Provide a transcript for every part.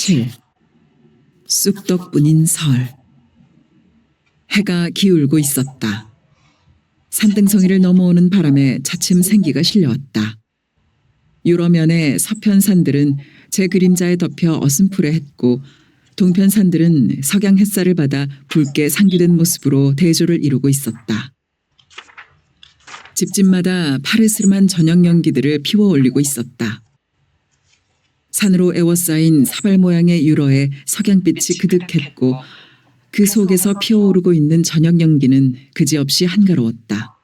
7. 쑥덕분인 설. 해가 기울고 있었다. 산등성이를 넘어오는 바람에 차츰 생기가 실려왔다. 유러면의 서편산들은 제 그림자에 덮여 어슴푸레했고 동편산들은 석양 햇살을 받아 붉게 상기된 모습으로 대조를 이루고 있었다. 집집마다 파르스름한 저녁 연기들을 피워 올리고 있었다. 산으로 에워싸인 사발 모양의 유러에 석양빛이 그득했고 그 속에서 피어오르고 있는 저녁 연기는 그지없이 한가로웠다.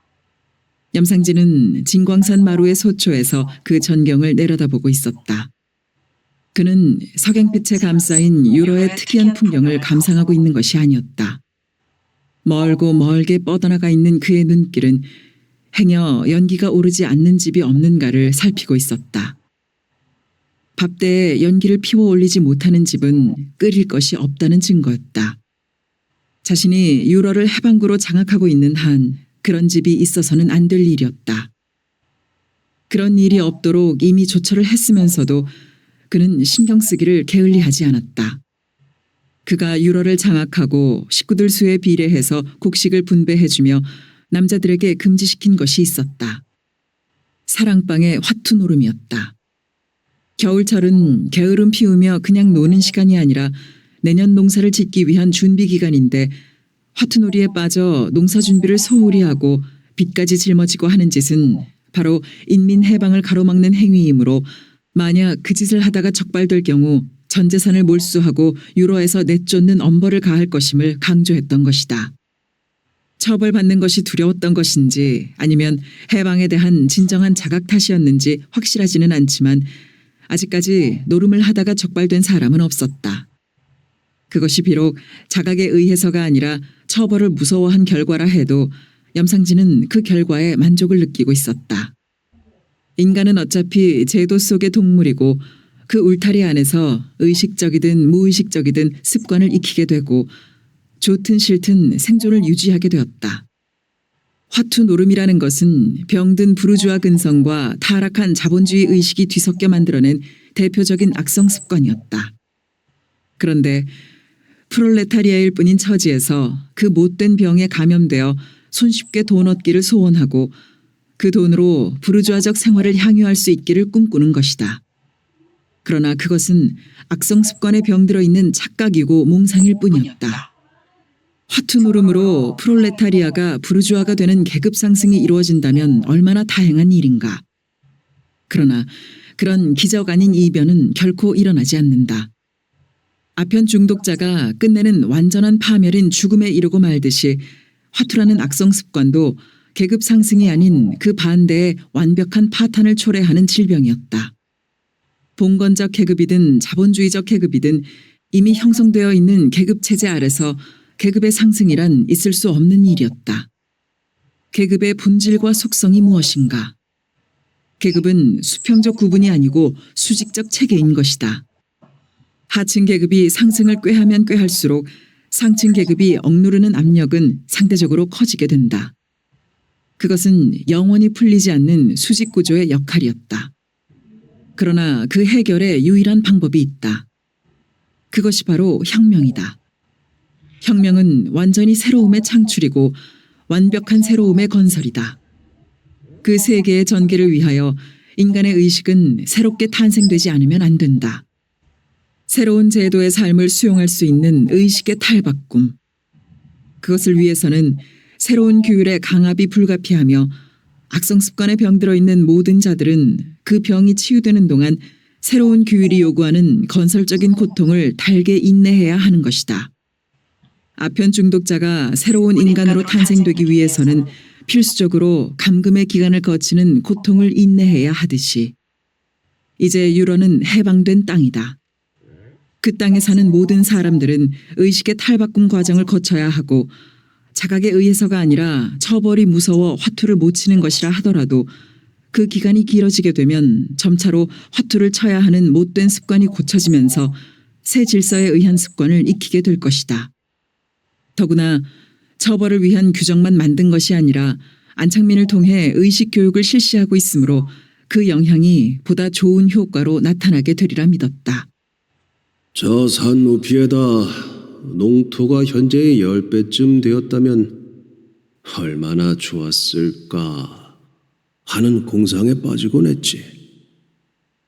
염상진은 진광산 마루의 소초에서 그 전경을 내려다보고 있었다. 그는 석양빛에 감싸인 유러의 특이한 풍경을 감상하고 있는 것이 아니었다. 멀고 멀게 뻗어나가 있는 그의 눈길은 행여 연기가 오르지 않는 집이 없는가를 살피고 있었다. 밥대에 연기를 피워 올리지 못하는 집은 끓일 것이 없다는 증거였다. 자신이 유러를 해방구로 장악하고 있는 한 그런 집이 있어서는 안 될 일이었다. 그런 일이 없도록 이미 조처를 했으면서도 그는 신경 쓰기를 게을리하지 않았다. 그가 유러를 장악하고 식구들 수에 비례해서 곡식을 분배해주며 남자들에게 금지시킨 것이 있었다. 사랑방의 화투 노름이었다. 겨울철은 게으름 피우며 그냥 노는 시간이 아니라 내년 농사를 짓기 위한 준비 기간인데 화투놀이에 빠져 농사 준비를 소홀히 하고 빚까지 짊어지고 하는 짓은 바로 인민 해방을 가로막는 행위이므로 만약 그 짓을 하다가 적발될 경우 전 재산을 몰수하고 유로에서 내쫓는 엄벌을 가할 것임을 강조했던 것이다. 처벌받는 것이 두려웠던 것인지 아니면 해방에 대한 진정한 자각 탓이었는지 확실하지는 않지만 아직까지 노름을 하다가 적발된 사람은 없었다. 그것이 비록 자각에 의해서가 아니라 처벌을 무서워한 결과라 해도 염상진은 그 결과에 만족을 느끼고 있었다. 인간은 어차피 제도 속의 동물이고 그 울타리 안에서 의식적이든 무의식적이든 습관을 익히게 되고 좋든 싫든 생존을 유지하게 되었다. 화투 노름이라는 것은 병든 부르주아 근성과 타락한 자본주의 의식이 뒤섞여 만들어낸 대표적인 악성 습관이었다. 그런데 프롤레타리아일 뿐인 처지에서 그 못된 병에 감염되어 손쉽게 돈 얻기를 소원하고 그 돈으로 부르주아적 생활을 향유할 수 있기를 꿈꾸는 것이다. 그러나 그것은 악성 습관에 병들어 있는 착각이고 몽상일 뿐이었다. 화투 노름으로 프롤레타리아가 부르주아가 되는 계급 상승이 이루어진다면 얼마나 다행한 일인가. 그러나 그런 기적 아닌 이변은 결코 일어나지 않는다. 아편 중독자가 끝내는 완전한 파멸인 죽음에 이르고 말듯이 화투라는 악성 습관도 계급 상승이 아닌 그 반대의 완벽한 파탄을 초래하는 질병이었다. 봉건적 계급이든 자본주의적 계급이든 이미 형성되어 있는 계급 체제 아래서 계급의 상승이란 있을 수 없는 일이었다. 계급의 본질과 속성이 무엇인가? 계급은 수평적 구분이 아니고 수직적 체계인 것이다. 하층 계급이 상승을 꾀하면 꾀할수록 상층 계급이 억누르는 압력은 상대적으로 커지게 된다. 그것은 영원히 풀리지 않는 수직 구조의 역할이었다. 그러나 그 해결에 유일한 방법이 있다. 그것이 바로 혁명이다. 혁명은 완전히 새로움의 창출이고 완벽한 새로움의 건설이다. 그 세계의 전개를 위하여 인간의 의식은 새롭게 탄생되지 않으면 안 된다. 새로운 제도의 삶을 수용할 수 있는 의식의 탈바꿈. 그것을 위해서는 새로운 규율의 강압이 불가피하며 악성 습관에 병들어 있는 모든 자들은 그 병이 치유되는 동안 새로운 규율이 요구하는 건설적인 고통을 달게 인내해야 하는 것이다. 아편 중독자가 새로운 인간으로 탄생되기 위해서는 필수적으로 감금의 기간을 거치는 고통을 인내해야 하듯이 이제 유러는 해방된 땅이다. 그 땅에 사는 모든 사람들은 의식의 탈바꿈 과정을 거쳐야 하고 자각에 의해서가 아니라 처벌이 무서워 화투를 못 치는 것이라 하더라도 그 기간이 길어지게 되면 점차로 화투를 쳐야 하는 못된 습관이 고쳐지면서 새 질서에 의한 습관을 익히게 될 것이다. 더구나 처벌을 위한 규정만 만든 것이 아니라 안창민을 통해 의식 교육을 실시하고 있으므로 그 영향이 보다 좋은 효과로 나타나게 되리라 믿었다. 저 산 높이에다 농토가 현재의 10배쯤 되었다면 얼마나 좋았을까 하는 공상에 빠지곤 했지.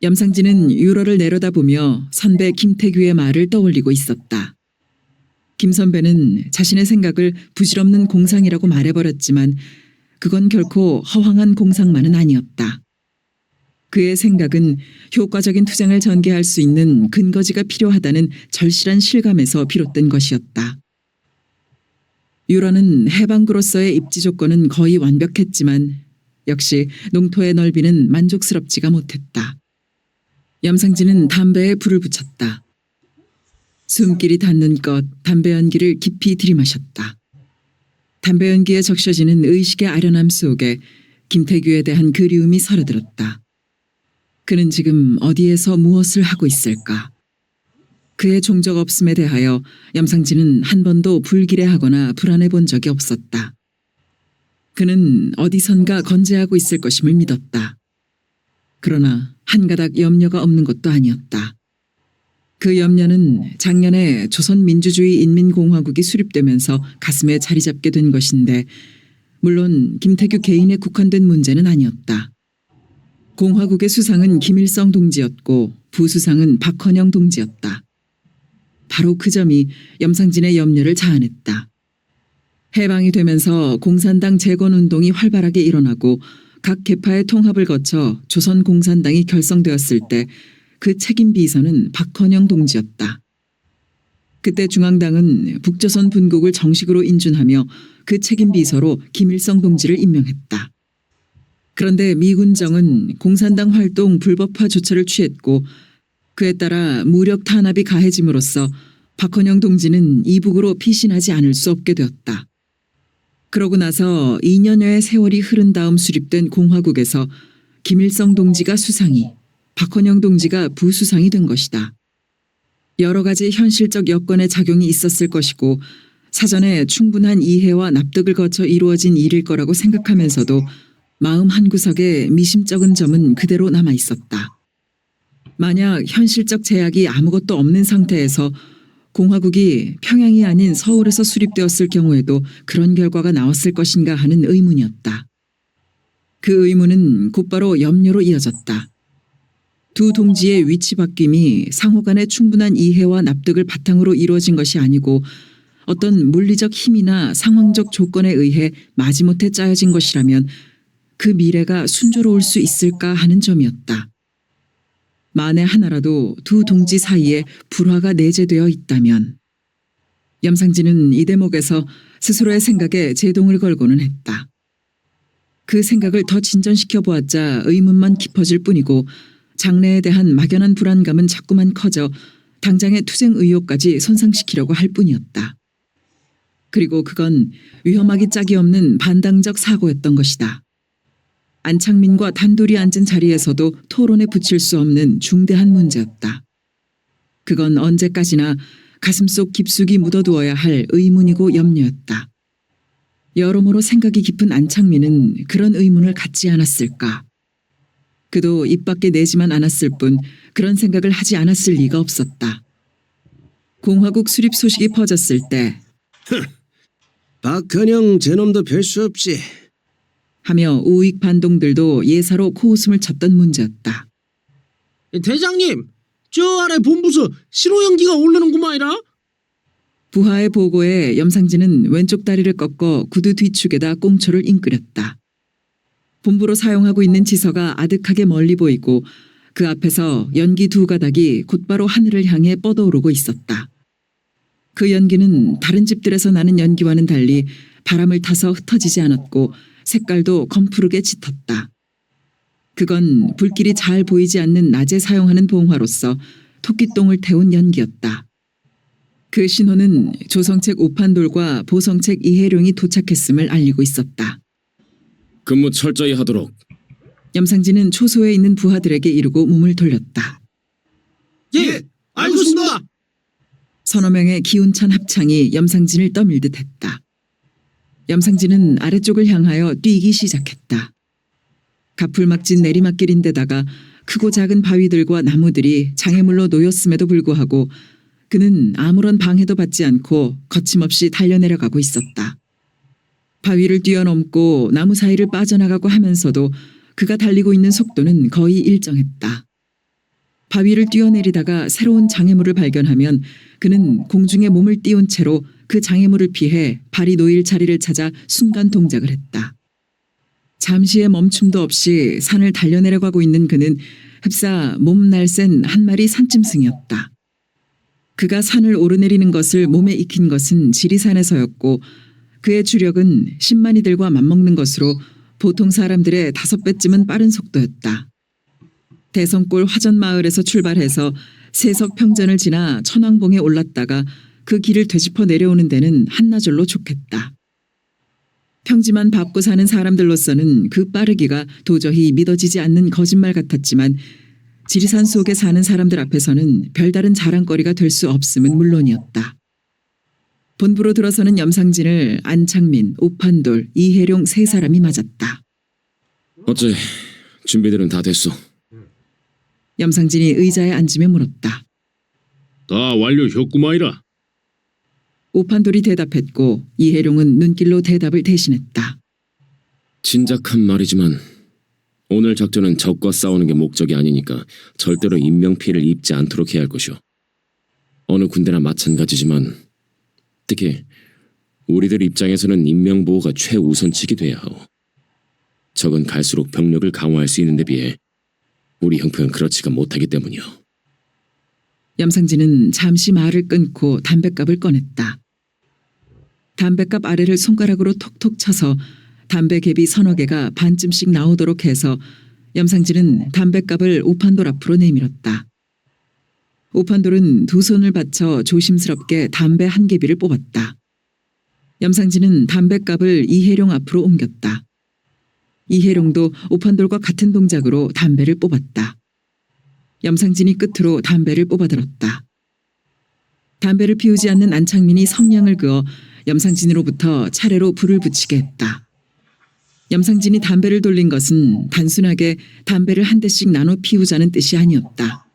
염상진은 유로를 내려다보며 선배 김태규의 말을 떠올리고 있었다. 김 선배는 자신의 생각을 부질없는 공상이라고 말해버렸지만 그건 결코 허황한 공상만은 아니었다. 그의 생각은 효과적인 투쟁을 전개할 수 있는 근거지가 필요하다는 절실한 실감에서 비롯된 것이었다. 유로는 해방구로서의 입지 조건은 거의 완벽했지만 역시 농토의 넓이는 만족스럽지가 못했다. 염상진은 담배에 불을 붙였다. 숨길이 닿는 것 담배 연기를 깊이 들이마셨다. 담배 연기에 적셔지는 의식의 아련함 속에 김태규에 대한 그리움이 서려들었다. 그는 지금 어디에서 무엇을 하고 있을까? 그의 종적 없음에 대하여 염상진은 한 번도 불길해하거나 불안해 본 적이 없었다. 그는 어디선가 건재하고 있을 것임을 믿었다. 그러나 한 가닥 염려가 없는 것도 아니었다. 그 염려는 작년에 조선민주주의인민공화국이 수립되면서 가슴에 자리 잡게 된 것인데 물론 김태규 개인에 국한된 문제는 아니었다. 공화국의 수상은 김일성 동지였고 부수상은 박헌영 동지였다. 바로 그 점이 염상진의 염려를 자아냈다. 해방이 되면서 공산당 재건운동이 활발하게 일어나고 각 계파의 통합을 거쳐 조선공산당이 결성되었을 때 그 책임 비서는 박헌영 동지였다. 그때 중앙당은 북조선 분국을 정식으로 인준하며 그 책임 비서로 김일성 동지를 임명했다. 그런데 미군정은 공산당 활동 불법화 조처를 취했고 그에 따라 무력 탄압이 가해짐으로써 박헌영 동지는 이북으로 피신하지 않을 수 없게 되었다. 그러고 나서 2년여의 세월이 흐른 다음 수립된 공화국에서 김일성 동지가 수상이, 박헌영 동지가 부수상이 된 것이다. 여러 가지 현실적 여건의 작용이 있었을 것이고 사전에 충분한 이해와 납득을 거쳐 이루어진 일일 거라고 생각하면서도 마음 한구석에 미심쩍은 점은 그대로 남아 있었다. 만약 현실적 제약이 아무것도 없는 상태에서 공화국이 평양이 아닌 서울에서 수립되었을 경우에도 그런 결과가 나왔을 것인가 하는 의문이었다. 그 의문은 곧바로 염려로 이어졌다. 두 동지의 위치 바뀜이 상호 간의 충분한 이해와 납득을 바탕으로 이루어진 것이 아니고 어떤 물리적 힘이나 상황적 조건에 의해 마지못해 짜여진 것이라면 그 미래가 순조로울 수 있을까 하는 점이었다. 만에 하나라도 두 동지 사이에 불화가 내재되어 있다면 염상진은 이 대목에서 스스로의 생각에 제동을 걸고는 했다. 그 생각을 더 진전시켜 보았자 의문만 깊어질 뿐이고 장래에 대한 막연한 불안감은 자꾸만 커져 당장의 투쟁 의욕까지 손상시키려고 할 뿐이었다. 그리고 그건 위험하기 짝이 없는 반당적 사고였던 것이다. 안창민과 단둘이 앉은 자리에서도 토론에 붙일 수 없는 중대한 문제였다. 그건 언제까지나 가슴속 깊숙이 묻어두어야 할 의문이고 염려였다. 여러모로 생각이 깊은 안창민은 그런 의문을 갖지 않았을까. 그도 입 밖에 내지만 않았을 뿐 그런 생각을 하지 않았을 리가 없었다. 공화국 수립 소식이 퍼졌을 때 박헌영 저놈도 별 수 없지. 하며 우익 반동들도 예사로 코웃음을 쳤던 문제였다. 대장님, 저 아래 본부서 신호연기가 오르는구만이라. 부하의 보고에 염상진은 왼쪽 다리를 꺾어 구두 뒤축에다 꽁초를 잉끄렸다. 본부로 사용하고 있는 지서가 아득하게 멀리 보이고 그 앞에서 연기 두 가닥이 곧바로 하늘을 향해 뻗어오르고 있었다. 그 연기는 다른 집들에서 나는 연기와는 달리 바람을 타서 흩어지지 않았고 색깔도 검푸르게 짙었다. 그건 불길이 잘 보이지 않는 낮에 사용하는 봉화로서 토끼똥을 태운 연기였다. 그 신호는 조성책 오판돌과 보성책 이해룡이 도착했음을 알리고 있었다. 근무 철저히 하도록. 염상진은 초소에 있는 부하들에게 이르고 몸을 돌렸다. 예, 알겠습니다. 서너 명의 기운찬 합창이 염상진을 떠밀듯 했다. 염상진은 아래쪽을 향하여 뛰기 시작했다. 가풀막진 내리막길인데다가 크고 작은 바위들과 나무들이 장애물로 놓였음에도 불구하고 그는 아무런 방해도 받지 않고 거침없이 달려내려가고 있었다. 바위를 뛰어넘고 나무 사이를 빠져나가고 하면서도 그가 달리고 있는 속도는 거의 일정했다. 바위를 뛰어내리다가 새로운 장애물을 발견하면 그는 공중에 몸을 띄운 채로 그 장애물을 피해 발이 놓일 자리를 찾아 순간 동작을 했다. 잠시의 멈춤도 없이 산을 달려내려가고 있는 그는 흡사 몸 날쌘 한 마리 산짐승이었다. 그가 산을 오르내리는 것을 몸에 익힌 것은 지리산에서였고 그의 주력은 10만이들과 맞먹는 것으로 보통 사람들의 5배쯤은 빠른 속도였다. 대성골 화전마을에서 출발해서 세석평전을 지나 천왕봉에 올랐다가 그 길을 되짚어 내려오는 데는 한나절로 좋겠다. 평지만 밟고 사는 사람들로서는 그 빠르기가 도저히 믿어지지 않는 거짓말 같았지만 지리산 속에 사는 사람들 앞에서는 별다른 자랑거리가 될 수 없음은 물론이었다. 본부로 들어서는 염상진을 안창민, 오판돌, 이해룡 3사람이 맞았다. 어째 준비들은 다 됐소? 염상진이 의자에 앉으며 물었다. 다 완료했구마이라. 오판돌이 대답했고 이해룡은 눈길로 대답을 대신했다. 진작한 말이지만 오늘 작전은 적과 싸우는 게 목적이 아니니까 절대로 인명피해를 입지 않도록 해야 할 것이오. 어느 군대나 마찬가지지만 특히 우리들 입장에서는 인명보호가 최우선칙이 돼야 하오. 적은 갈수록 병력을 강화할 수 있는 데 비해 우리 형편은 그렇지가 못하기 때문이오. 염상진은 잠시 말을 끊고 담뱃갑을 꺼냈다. 담뱃갑 아래를 손가락으로 톡톡 쳐서 담배갭이 3-4개가 반쯤씩 나오도록 해서 염상진은 담뱃갑을 오판돌 앞으로 내밀었다. 오판돌은 2손을 받쳐 조심스럽게 담배 1개비를 뽑았다. 염상진은 담뱃갑을 이해룡 앞으로 옮겼다. 이해룡도 오판돌과 같은 동작으로 담배를 뽑았다. 염상진이 끝으로 담배를 뽑아들었다. 담배를 피우지 않는 안창민이 성냥을 그어 염상진으로부터 차례로 불을 붙이게 했다. 염상진이 담배를 돌린 것은 단순하게 담배를 한 대씩 나눠 피우자는 뜻이 아니었다.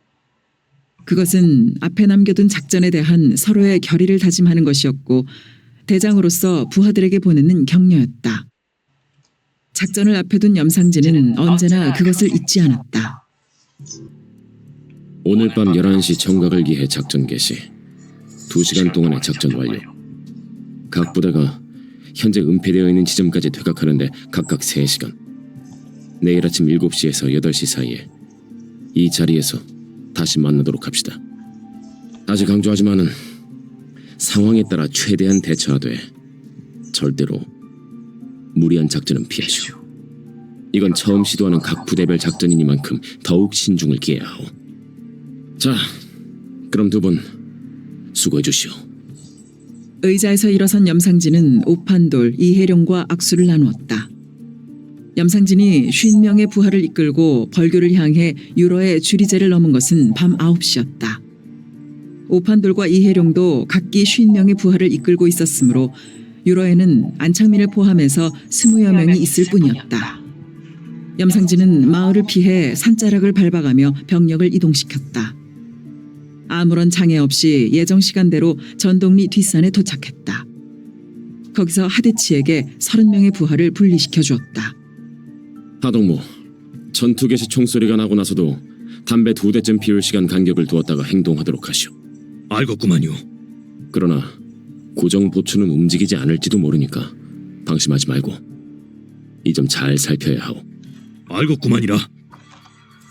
그것은 앞에 남겨둔 작전에 대한 서로의 결의를 다짐하는 것이었고 대장으로서 부하들에게 보내는 격려였다. 작전을 앞에 둔 염상진은 언제나 그것을 잊지 않았다. 오늘 밤 11시 정각을 기해 작전 개시. 2시간 동안의 작전 완료. 각 부대가 현재 은폐되어 있는 지점까지 퇴각하는데 각각 3시간. 내일 아침 7시에서 8시 사이에 이 자리에서 다시 만나도록 합시다. 다시 강조하지만은 상황에 따라 최대한 대처하되 절대로 무리한 작전은 피하시오. 이건 처음 시도하는 각 부대별 작전이니만큼 더욱 신중을 기해야 하오. 자, 그럼 2분 수고해 주시오. 의자에서 일어선 염상진은 오판돌, 이해룡과 악수를 나누었다. 염상진이 50명의 부하를 이끌고 벌교를 향해 유로의 주리제를 넘은 것은 밤 9시였다. 오판돌과 이해룡도 각기 50명의 부하를 이끌고 있었으므로 유로에는 안창민을 포함해서 20여 명이 있을 뿐이었다. 염상진은 마을을 피해 산자락을 밟아가며 병력을 이동시켰다. 아무런 장애 없이 예정 시간대로 전동리 뒷산에 도착했다. 거기서 하대치에게 30명의 부하를 분리시켜 주었다. 하동무, 전투 개시 총소리가 나고 나서도 담배 2대쯤 피울 시간 간격을 두었다가 행동하도록 하시오. 알겠구만요. 그러나 고정 보초는 움직이지 않을지도 모르니까 방심하지 말고 이 점 잘 살펴야 하오. 알겠구만이라.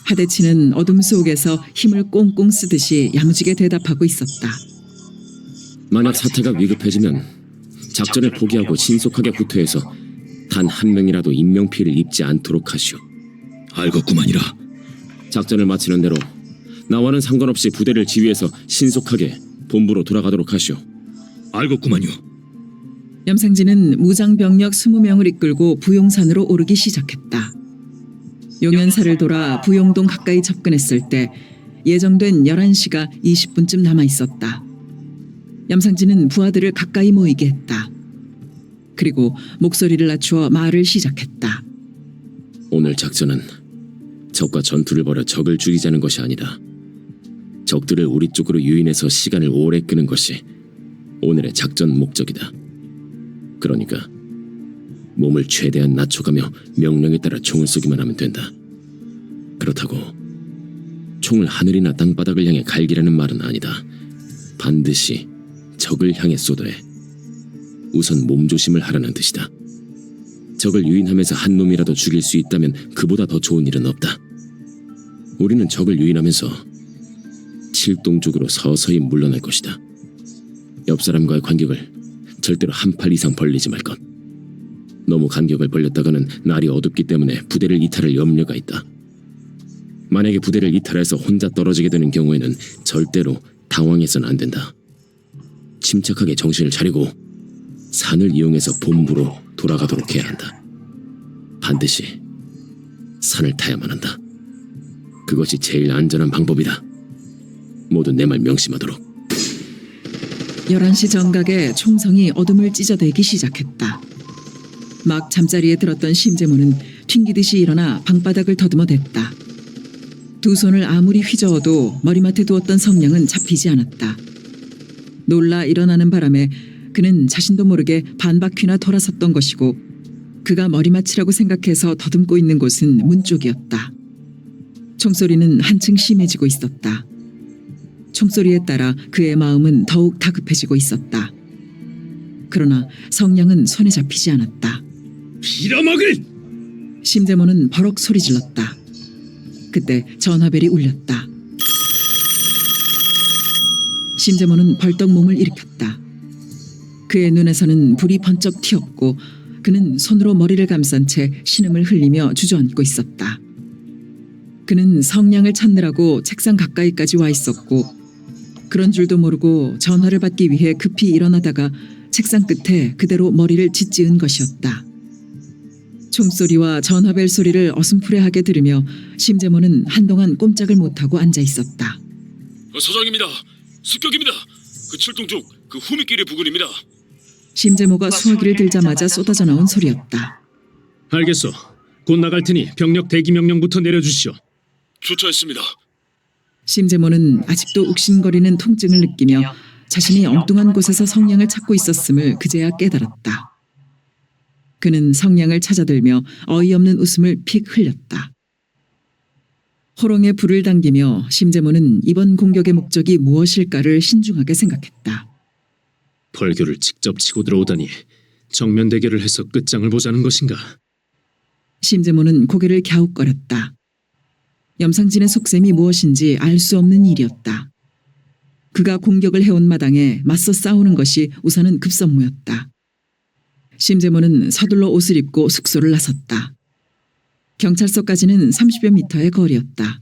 하대치는 어둠 속에서 힘을 꽁꽁 쓰듯이 야무지게 대답하고 있었다. 만약 사태가 위급해지면 작전을 포기하고 신속하게 후퇴해서 단 한 명이라도 인명피해를 입지 않도록 하시오. 알겠구만이라. 작전을 마치는 대로 나와는 상관없이 부대를 지휘해서 신속하게 본부로 돌아가도록 하시오. 알겠구만요. 염상진은 무장병력 20명을 이끌고 부용산으로 오르기 시작했다. 용연사를 돌아 부용동 가까이 접근했을 때 예정된 11시가 20분쯤 남아 있었다. 염상진은 부하들을 가까이 모이게 했다. 그리고 목소리를 낮추어 말을 시작했다. 오늘 작전은 적과 전투를 벌여 적을 죽이자는 것이 아니다. 적들을 우리 쪽으로 유인해서 시간을 오래 끄는 것이 오늘의 작전 목적이다. 그러니까 몸을 최대한 낮춰가며 명령에 따라 총을 쏘기만 하면 된다. 그렇다고 총을 하늘이나 땅바닥을 향해 갈기라는 말은 아니다. 반드시 적을 향해 쏘더래. 우선 몸조심을 하라는 뜻이다. 적을 유인하면서 한 놈이라도 죽일 수 있다면 그보다 더 좋은 일은 없다. 우리는 적을 유인하면서 칠동 쪽으로 서서히 물러날 것이다. 옆 사람과의 간격을 절대로 한 팔 이상 벌리지 말 것. 너무 간격을 벌렸다가는 날이 어둡기 때문에 부대를 이탈할 염려가 있다. 만약에 부대를 이탈해서 혼자 떨어지게 되는 경우에는 절대로 당황해서는 안 된다. 침착하게 정신을 차리고 산을 이용해서 본부로 돌아가도록 해야 한다. 반드시 산을 타야만 한다. 그것이 제일 안전한 방법이다. 모두 내 말 명심하도록. 11시 정각에 총성이 어둠을 찢어대기 시작했다. 막 잠자리에 들었던 심재모는 튕기듯이 일어나 방바닥을 더듬어댔다. 두 손을 아무리 휘저어도 머리맡에 두었던 성냥은 잡히지 않았다. 놀라 일어나는 바람에 그는 자신도 모르게 반바퀴나 돌아섰던 것이고 그가 머리맡이라고 생각해서 더듬고 있는 곳은 문 쪽이었다. 총소리는 한층 심해지고 있었다. 총소리에 따라 그의 마음은 더욱 다급해지고 있었다. 그러나 성냥은 손에 잡히지 않았다. 빌어먹을! 심재모는 버럭 소리질렀다. 그때 전화벨이 울렸다. 심재모는 벌떡 몸을 일으켰다. 그의 눈에서는 불이 번쩍 튀었고 그는 손으로 머리를 감싼 채 신음을 흘리며 주저앉고 있었다. 그는 성냥을 찾느라고 책상 가까이까지 와 있었고 그런 줄도 모르고 전화를 받기 위해 급히 일어나다가 책상 끝에 그대로 머리를 짓지은 것이었다. 총소리와 전화벨 소리를 어슴푸레하게 들으며 심재모는 한동안 꼼짝을 못하고 앉아 있었다. 서장입니다. 습격입니다. 그 철동 쪽 그 후미길의 부근입니다. 심재모가 수화기를 들자마자 쏟아져 나온 소리였다. 알겠어. 곧 나갈 테니 병력 대기 명령부터 내려주시오. 조처했습니다. 심재모는 아직도 욱신거리는 통증을 느끼며 자신이 엉뚱한 곳에서 성냥을 찾고 있었음을 그제야 깨달았다. 그는 성냥을 찾아들며 어이없는 웃음을 픽 흘렸다. 호롱에 불을 당기며 심재모는 이번 공격의 목적이 무엇일까를 신중하게 생각했다. 벌교를 직접 치고 들어오다니 정면 대결을 해서 끝장을 보자는 것인가? 심재모는 고개를 갸웃거렸다. 염상진의 속셈이 무엇인지 알 수 없는 일이었다. 그가 공격을 해온 마당에 맞서 싸우는 것이 우선은 급선무였다. 심재모는 서둘러 옷을 입고 숙소를 나섰다. 경찰서까지는 30여 미터의 거리였다.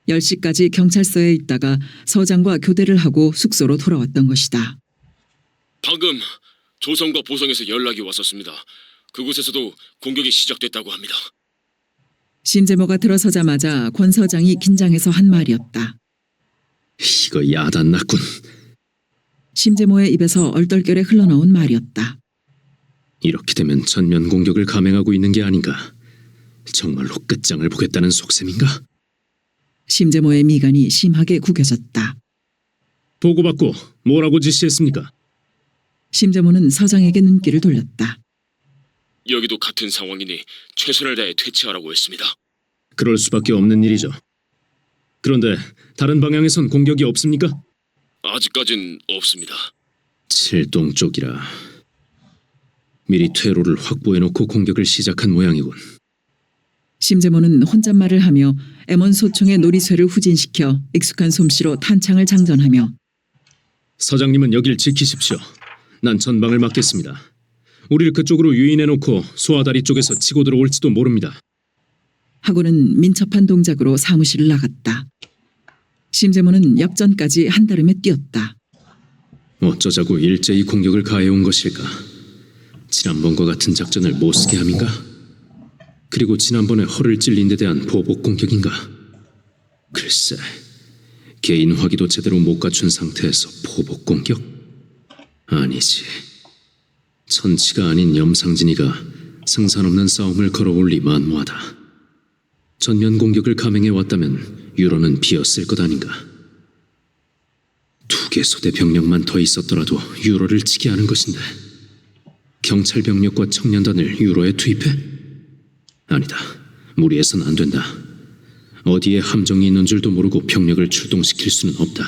10시까지 경찰서에 있다가 서장과 교대를 하고 숙소로 돌아왔던 것이다. 방금 조성과 보성에서 연락이 왔었습니다. 그곳에서도 공격이 시작됐다고 합니다. 심재모가 들어서자마자 권 서장이 긴장해서 한 말이었다. 이거 야단났군. 심재모의 입에서 얼떨결에 흘러나온 말이었다. 이렇게 되면 전면 공격을 감행하고 있는 게 아닌가? 정말로 끝장을 보겠다는 속셈인가? 심재모의 미간이 심하게 구겨졌다. 보고받고 뭐라고 지시했습니까? 심재모는 서장에게 눈길을 돌렸다. 여기도 같은 상황이니 최선을 다해 퇴치하라고 했습니다. 그럴 수밖에 없는 일이죠. 그런데 다른 방향에선 공격이 없습니까? 아직까진 없습니다. 칠동 쪽이라 미리 퇴로를 확보해놓고 공격을 시작한 모양이군. 심재모는 혼잣말을 하며 M1 소총의 놀이쇠를 후진시켜 익숙한 솜씨로 탄창을 장전하며 서장님은 여길 지키십시오. 난 전방을 맡겠습니다. 우리를 그쪽으로 유인해놓고 소아다리 쪽에서 치고 들어올지도 모릅니다. 하고는 민첩한 동작으로 사무실을 나갔다. 심재모는 역전까지 한달음에 뛰었다. 어쩌자고 일제히 공격을 가해온 것일까? 지난번과 같은 작전을 못쓰게 함인가? 그리고 지난번에 허를 찔린 데 대한 보복 공격인가? 글쎄, 개인 화기도 제대로 못 갖춘 상태에서 보복 공격? 아니지. 천치가 아닌 염상진이가 승산 없는 싸움을 걸어올리 만무하다. 전면 공격을 감행해 왔다면 유로는 비었을 것 아닌가? 북의 소대 병력만 더 있었더라도 유로를 치게 하는 것인데 경찰 병력과 청년단을 유로에 투입해? 아니다. 무리해선 안 된다. 어디에 함정이 있는 줄도 모르고 병력을 출동시킬 수는 없다.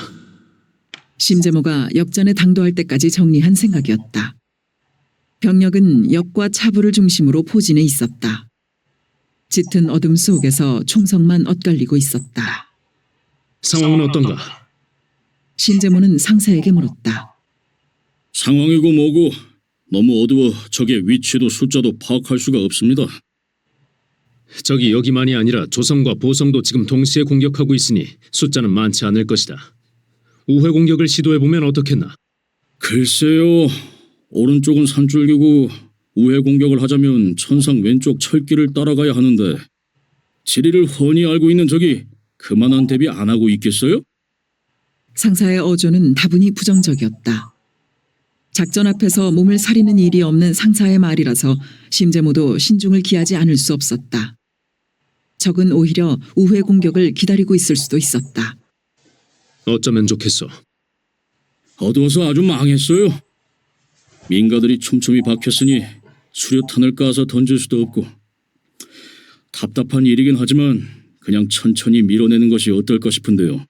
심재모가 역전에 당도할 때까지 정리한 생각이었다. 병력은 역과 차부를 중심으로 포진해 있었다. 짙은 어둠 속에서 총성만 엇갈리고 있었다. 상황은 어떤가? 심재모는 상사에게 물었다. 상황이고 뭐고 너무 어두워 적의 위치도 숫자도 파악할 수가 없습니다. 적이 여기만이 아니라 조성과 보성도 지금 동시에 공격하고 있으니 숫자는 많지 않을 것이다. 우회 공격을 시도해보면 어떻겠나? 글쎄요. 오른쪽은 산줄기고 우회 공격을 하자면 천상 왼쪽 철길을 따라가야 하는데 지리를 훤히 알고 있는 적이 그만한 대비 안 하고 있겠어요? 상사의 어조는 다분히 부정적이었다. 작전 앞에서 몸을 사리는 일이 없는 상사의 말이라서 심재모도 신중을 기하지 않을 수 없었다. 적은 오히려 우회 공격을 기다리고 있을 수도 있었다. 어쩌면 좋겠어. 어두워서 아주 망했어요. 민가들이 촘촘히 박혔으니 수류탄을 까서 던질 수도 없고 답답한 일이긴 하지만 그냥 천천히 밀어내는 것이 어떨까 싶은데요.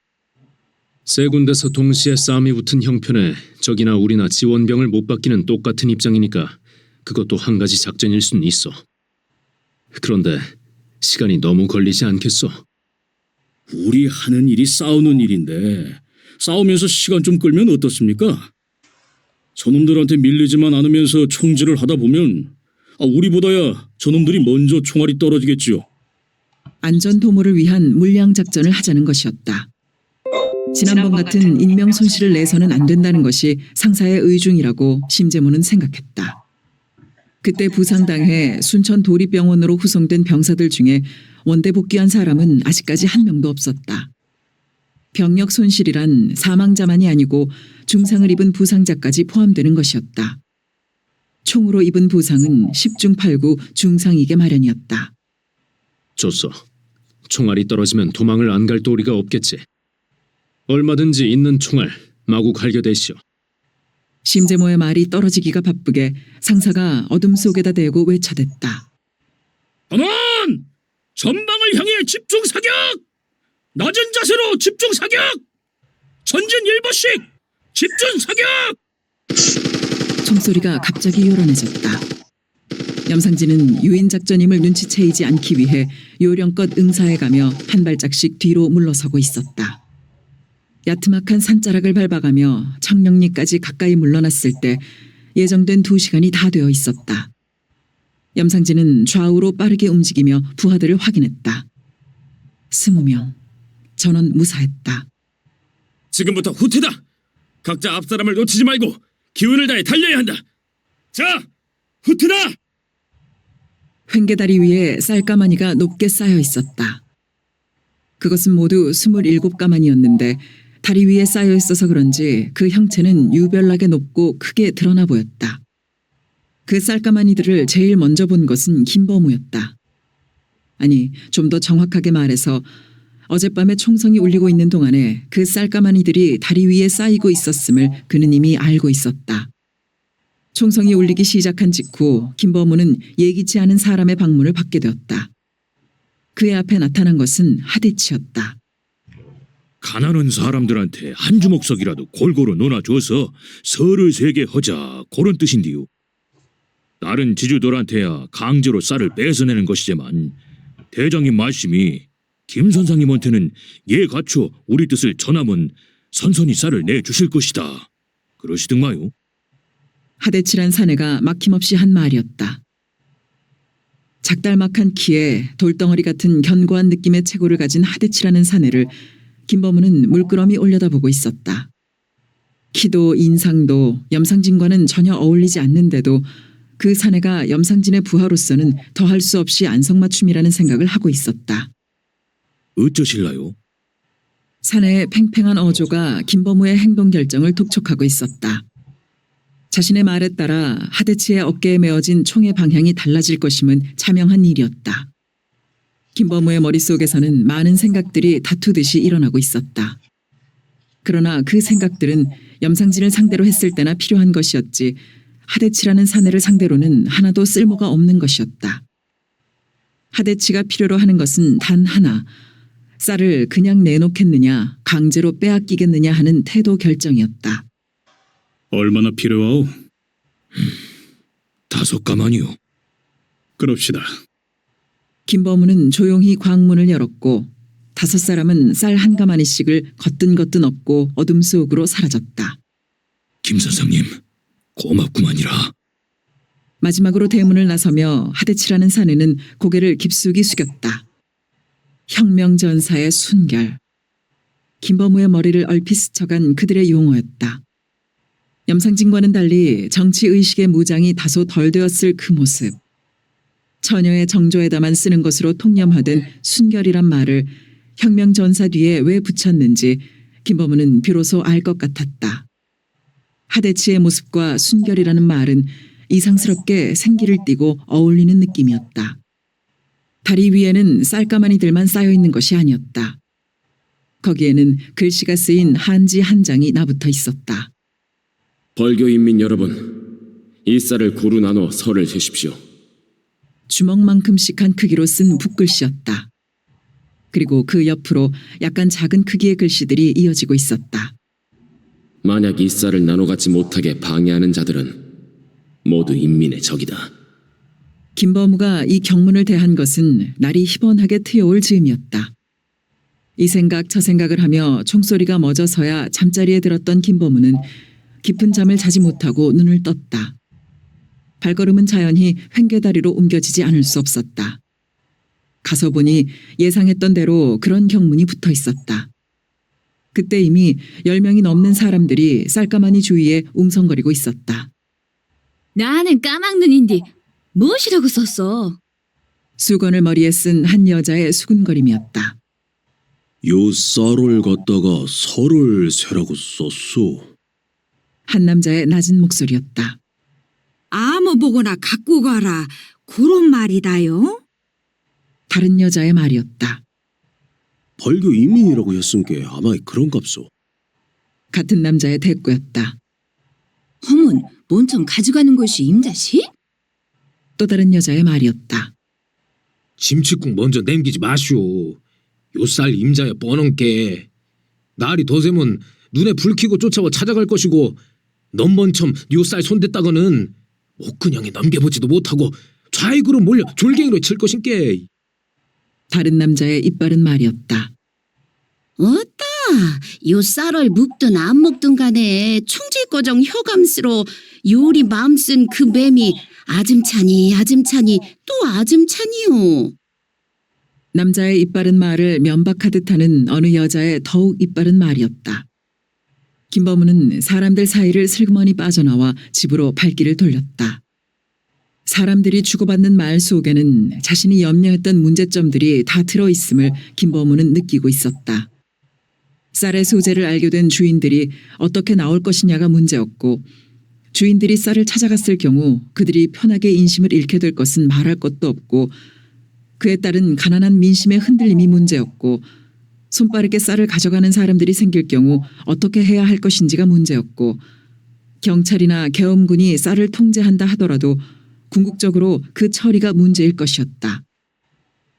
세 군데서 동시에 싸움이 붙은 형편에 적이나 우리나 지원병을 못 받기는 똑같은 입장이니까 그것도 한 가지 작전일 수는 있어. 그런데 시간이 너무 걸리지 않겠어? 우리 하는 일이 싸우는 일인데 싸우면서 시간 좀 끌면 어떻습니까? 저놈들한테 밀리지만 않으면서 총질을 하다 보면 우리보다야 저놈들이 먼저 총알이 떨어지겠지요. 안전 도모를 위한 물량 작전을 하자는 것이었다. 지난번 같은 인명 손실을 내서는 안 된다는 것이 상사의 의중이라고 심재모는 생각했다. 그때 부상당해 순천 도립병원으로 후송된 병사들 중에 원대 복귀한 사람은 아직까지 한 명도 없었다. 병력 손실이란 사망자만이 아니고 중상을 입은 부상자까지 포함되는 것이었다. 총으로 입은 부상은 10중 8구 중상이게 마련이었다. 좋소. 총알이 떨어지면 도망을 안 갈 도리가 없겠지. 얼마든지 있는 총알 마구 갈겨대시오. 심재모의 말이 떨어지기가 바쁘게 상사가 어둠 속에다 대고 외쳐댔다. 전원! 전방을 향해 집중 사격! 낮은 자세로 집중 사격! 전진 1보씩 집중 사격! 총소리가 갑자기 요란해졌다. 염상진은 유인작전임을 눈치채이지 않기 위해 요령껏 응사해가며 한 발짝씩 뒤로 물러서고 있었다. 야트막한 산자락을 밟아가며 청령리까지 가까이 물러났을 때 예정된 2시간이 다 되어 있었다. 염상진은 좌우로 빠르게 움직이며 부하들을 확인했다. 20명. 전원 무사했다. 지금부터 후퇴다! 각자 앞사람을 놓치지 말고 기운을 다해 달려야 한다! 자! 후퇴다! 횡계다리 위에 쌀가마니가 높게 쌓여 있었다. 그것은 모두 27가마니였는데 다리 위에 쌓여 있어서 그런지 그 형체는 유별나게 높고 크게 드러나 보였다. 그 쌀가마니들을 제일 먼저 본 것은 김범우였다. 아니, 좀 더 정확하게 말해서 어젯밤에 총성이 울리고 있는 동안에 그 쌀가마니들이 다리 위에 쌓이고 있었음을 그는 이미 알고 있었다. 총성이 울리기 시작한 직후 김범우는 예기치 않은 사람의 방문을 받게 되었다. 그의 앞에 나타난 것은 하대치였다. 가난한 사람들한테 한 주먹석이라도 골고루 놓아줘서 설을 세게 하자 그런 뜻인디요. 다른 지주들한테야 강제로 쌀을 뺏어내는 것이지만 대장님 말씀이 김 선상님한테는 예 갖춰 우리 뜻을 전하면 선선히 쌀을 내주실 것이다. 그러시등마요. 하대치란 사내가 막힘없이 한 말이었다. 작달막한 키에 돌덩어리 같은 견고한 느낌의 체구를 가진 하대치라는 사내를 김범우는 물끄러미 올려다보고 있었다. 키도 인상도 염상진과는 전혀 어울리지 않는데도 그 사내가 염상진의 부하로서는 더할 수 없이 안성맞춤이라는 생각을 하고 있었다. 어쩌실라요? 사내의 팽팽한 어조가 김범우의 행동 결정을 독촉하고 있었다. 자신의 말에 따라 하대치의 어깨에 메어진 총의 방향이 달라질 것임은 자명한 일이었다. 김범우의 머릿속에서는 많은 생각들이 다투듯이 일어나고 있었다. 그러나 그 생각들은 염상진을 상대로 했을 때나 필요한 것이었지 하대치라는 사내를 상대로는 하나도 쓸모가 없는 것이었다. 하대치가 필요로 하는 것은 단 하나, 쌀을 그냥 내놓겠느냐 강제로 빼앗기겠느냐 하는 태도 결정이었다. 얼마나 필요하오? 5가마니요. 그럽시다. 김범우는 조용히 광문을 열었고 5사람은 쌀 1가마니씩을 거뜬거뜬 업고 어둠 속으로 사라졌다. 김 선생님, 고맙구만이라. 마지막으로 대문을 나서며 하대치라는 사내는 고개를 깊숙이 숙였다. 혁명전사의 순결. 김범우의 머리를 얼핏 스쳐간 그들의 용어였다. 염상진과는 달리 정치의식의 무장이 다소 덜 되었을 그 모습. 처녀의 정조에다만 쓰는 것으로 통념하던 순결이란 말을 혁명전사 뒤에 왜 붙였는지 김범우는 비로소 알 것 같았다. 하대치의 모습과 순결이라는 말은 이상스럽게 생기를 띠고 어울리는 느낌이었다. 다리 위에는 쌀가마니들만 쌓여있는 것이 아니었다. 거기에는 글씨가 쓰인 한지 한 장이 나붙어 있었다. 벌교 인민 여러분, 이 쌀을 고루 나눠 설을 세십시오. 주먹만큼씩 한 크기로 쓴 붓글씨였다. 그리고 그 옆으로 약간 작은 크기의 글씨들이 이어지고 있었다. 만약 이 쌀을 나눠 갖지 못하게 방해하는 자들은 모두 인민의 적이다. 김범우가 이 경문을 대한 것은 날이 희번하게 트여올 즈음이었다. 이 생각 저 생각을 하며 총소리가 멎어서야 잠자리에 들었던 김범우는 깊은 잠을 자지 못하고 눈을 떴다. 발걸음은 자연히 횡계다리로 옮겨지지 않을 수 없었다. 가서 보니 예상했던 대로 그런 경문이 붙어 있었다. 그때 이미 10명이 넘는 사람들이 쌀가마니 주위에 웅성거리고 있었다. 나는 까막눈인데 무엇이라고 썼어? 수건을 머리에 쓴 한 여자의 수군거림이었다. 요 쌀을 갖다가 설을 세라고 썼소. 한 남자의 낮은 목소리였다. 아무 보거나 갖고 가라. 그런 말이다요. 다른 여자의 말이었다. 벌교 인민이라고 했은 게 아마 그런 값소. 같은 남자의 대꾸였다. 허문, 뭔좀 가져가는 것이 임자시? 또 다른 여자의 말이었다. 짐치국 먼저 남기지 마시오. 요 쌀 임자야 뻔한게. 날이 더 새면 눈에 불 켜고 쫓아와 찾아갈 것이고 넘번첨 요 쌀 손댔다가는 목그냥에 넘겨보지도 못하고 좌익으로 몰려 졸갱이로 칠 것인게. 다른 남자의 이빨은 말이었다. 어따, 요 쌀을 묵든 안 묵든 간에 총질거정 효감스로 요리 마음 쓴 그 맴이 아즘차니 또 아즘차니요. 남자의 이빨은 말을 면박하듯 하는 어느 여자의 더욱 이빨은 말이었다. 김범우는 사람들 사이를 슬그머니 빠져나와 집으로 발길을 돌렸다. 사람들이 주고받는 말 속에는 자신이 염려했던 문제점들이 다 들어있음을 김범우는 느끼고 있었다. 쌀의 소재를 알게 된 주인들이 어떻게 나올 것이냐가 문제였고 주인들이 쌀을 찾아갔을 경우 그들이 편하게 인심을 잃게 될 것은 말할 것도 없고 그에 따른 가난한 민심의 흔들림이 문제였고 손빠르게 쌀을 가져가는 사람들이 생길 경우 어떻게 해야 할 것인지가 문제였고 경찰이나 계엄군이 쌀을 통제한다 하더라도 궁극적으로 그 처리가 문제일 것이었다.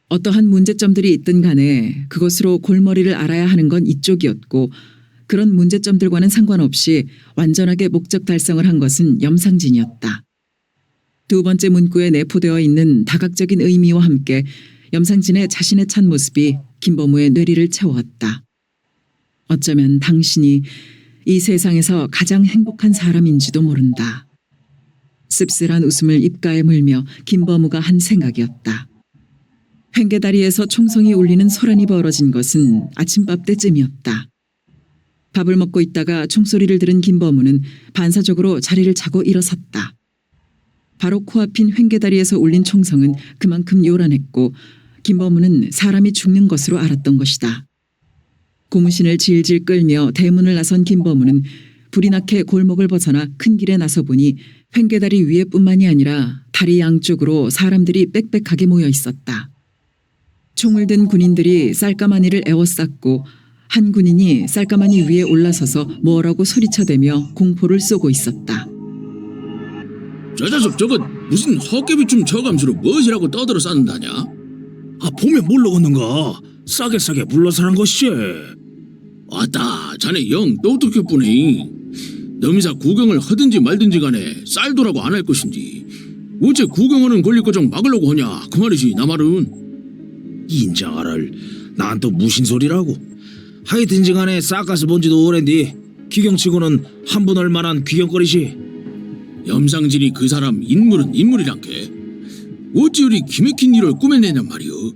어떠한 문제점들이 있든 간에 그것으로 골머리를 알아야 하는 건 이쪽이었고 그런 문제점들과는 상관없이 완전하게 목적 달성을 한 것은 염상진이었다. 두 번째 문구에 내포되어 있는 다각적인 의미와 함께 염상진의 자신의 찬 모습이 김범우의 뇌리를 채웠다. 어쩌면 당신이 이 세상에서 가장 행복한 사람인지도 모른다. 씁쓸한 웃음을 입가에 물며 김범우가 한 생각이었다. 횡계다리에서 총성이 울리는 소란이 벌어진 것은 아침밥 때쯤이었다. 밥을 먹고 있다가 총소리를 들은 김범우는 반사적으로 자리를 차고 일어섰다. 바로 코앞인 횡계다리에서 울린 총성은 그만큼 요란했고 김범우는 사람이 죽는 것으로 알았던 것이다. 고무신을 질질 끌며 대문을 나선 김범우는 불이 나게 골목을 벗어나 큰 길에 나서 보니 횡계다리 위에뿐만이 아니라 다리 양쪽으로 사람들이 빽빽하게 모여 있었다. 총을 든 군인들이 쌀가마니를 에워쌌고 한 군인이 쌀가마니 위에 올라서서 뭐라고 소리쳐대며 공포를 쏘고 있었다. 저 자식 저거 무슨 헛개비춤 저감수로 무엇이라고 떠들어 싸는다냐? 아 보면 모르겠는가? 싸게 불러서란 것이. 왔다 자네 영 똑똑해쁘네. 넘이사 구경을 하든지 말든지 간에 쌀도라고 안 할 것인지 어째 구경하는 권리거정 막으려고 하냐 그 말이지 나 말은. 인정하를 난 또 무슨 소리라고. 하여튼지 간에 싹가스 본지도 오랜디 귀경치고는 한 분 얼만한 귀경거리시. 염상진이 그 사람 인물은 인물이란게 어찌 우리 기맥힌 일을 꾸며내냔 말이오.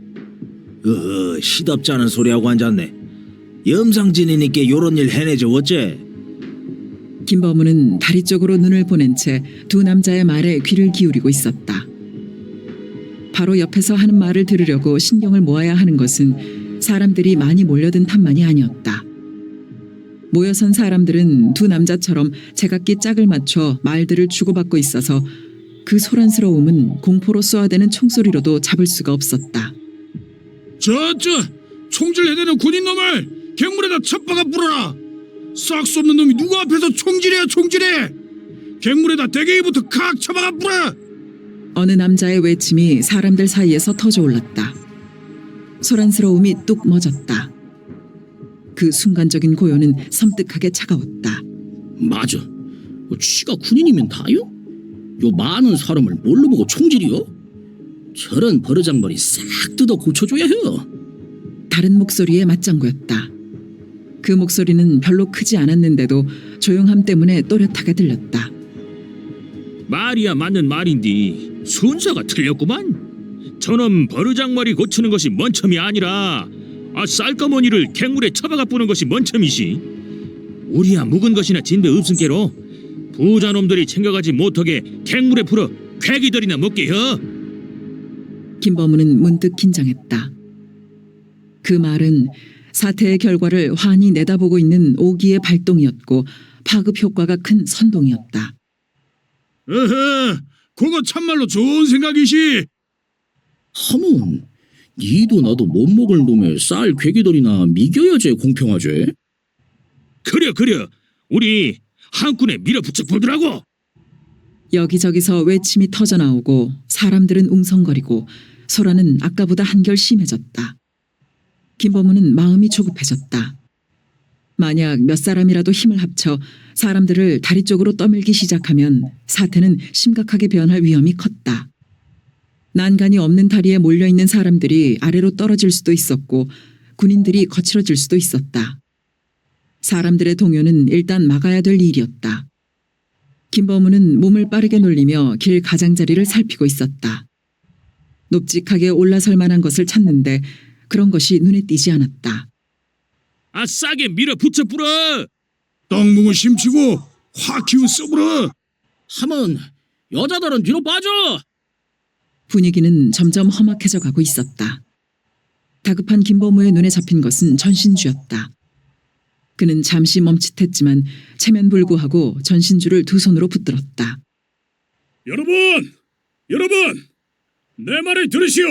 시덥지 않은 소리하고 앉았네. 염상진이니께 요런 일 해내죠 어째. 김범우는 다리 쪽으로 눈을 보낸 채 두 남자의 말에 귀를 기울이고 있었다. 바로 옆에서 하는 말을 들으려고 신경을 모아야 하는 것은 사람들이 많이 몰려든 탓만이 아니었다. 모여선 사람들은 두 남자처럼 제각기 짝을 맞춰 말들을 주고받고 있어서 그 소란스러움은 공포로 쏘아대는 총소리로도 잡을 수가 없었다. 저 총질 해대는 군인놈을 갱물에다 첩박아 뿌려라. 싹 쏘는 놈이 누구 앞에서 총질해. 갱물에다 대게이부터 칵 쳐박아 뿌려. 어느 남자의 외침이 사람들 사이에서 터져올랐다. 소란스러움이 뚝 멎었다. 그 순간적인 고요는 섬뜩하게 차가웠다. 맞아. 쥐가 군인이면 다요? 요 많은 사람을 뭘로 보고 총질이요? 저런 버르장머리 싹 뜯어 고쳐줘야 해요. 다른 목소리에 맞장구였다. 그 목소리는 별로 크지 않았는데도 조용함 때문에 또렷하게 들렸다. 말이야 맞는 말인디 순서가 틀렸구만. 저놈 버르장머리 고치는 것이 먼첨이 아니라 쌀가머니를 갱물에 처박아 뿌는 것이 먼첨이시. 우리야 묵은 것이나 진배 없은께로 부자놈들이 챙겨가지 못하게 갱물에 풀어 괴기들이나 먹게 혀. 김범우는 문득 긴장했다. 그 말은 사태의 결과를 환히 내다보고 있는 오기의 발동이었고 파급 효과가 큰 선동이었다. 어허, 그거 참말로 좋은 생각이시. 하문, 니도 나도 못 먹을 놈의 쌀 괴기들이나 미겨야지 공평하지. 그려 우리 한군에 밀어붙여 보더라고. 여기저기서 외침이 터져나오고 사람들은 웅성거리고 소란은 아까보다 한결 심해졌다. 김범우는 마음이 조급해졌다. 만약 몇 사람이라도 힘을 합쳐 사람들을 다리 쪽으로 떠밀기 시작하면 사태는 심각하게 변할 위험이 컸다. 난간이 없는 다리에 몰려있는 사람들이 아래로 떨어질 수도 있었고 군인들이 거칠어질 수도 있었다. 사람들의 동요는 일단 막아야 될 일이었다. 김범우는 몸을 빠르게 놀리며 길 가장자리를 살피고 있었다. 높직하게 올라설 만한 것을 찾는데 그런 것이 눈에 띄지 않았다. 싸게 밀어붙여 뿌려. 땅뭉을 심치고 확 기운 쏘부러. 하면 여자들은 뒤로 빠져. 분위기는 점점 험악해져 가고 있었다. 다급한 김범우의 눈에 잡힌 것은 전신주였다. 그는 잠시 멈칫했지만 체면불구하고 전신주를 두 손으로 붙들었다. 여러분, 내 말을 들으시오.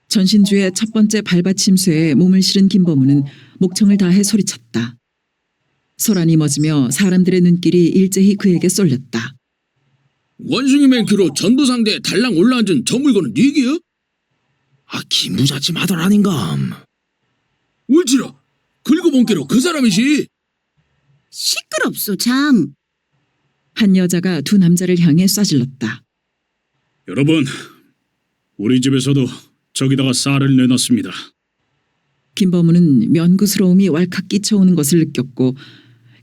전신주의 첫 번째 발받침쇠에 몸을 실은 김범우는 목청을 다해 소리쳤다. 소란이 멎으며 사람들의 눈길이 일제히 그에게 쏠렸다. 원숭이 맨키로 전부상대에 달랑 올라앉은 저 물건은 니기요? 김부잣집 아들 아닌감. 울지라, 긁어본께로 그 사람이시. 시끄럽소 참. 한 여자가 두 남자를 향해 쏴질렀다. 여러분, 우리 집에서도 저기다가 쌀을 내놨습니다. 김범우는 면구스러움이 왈칵 끼쳐오는 것을 느꼈고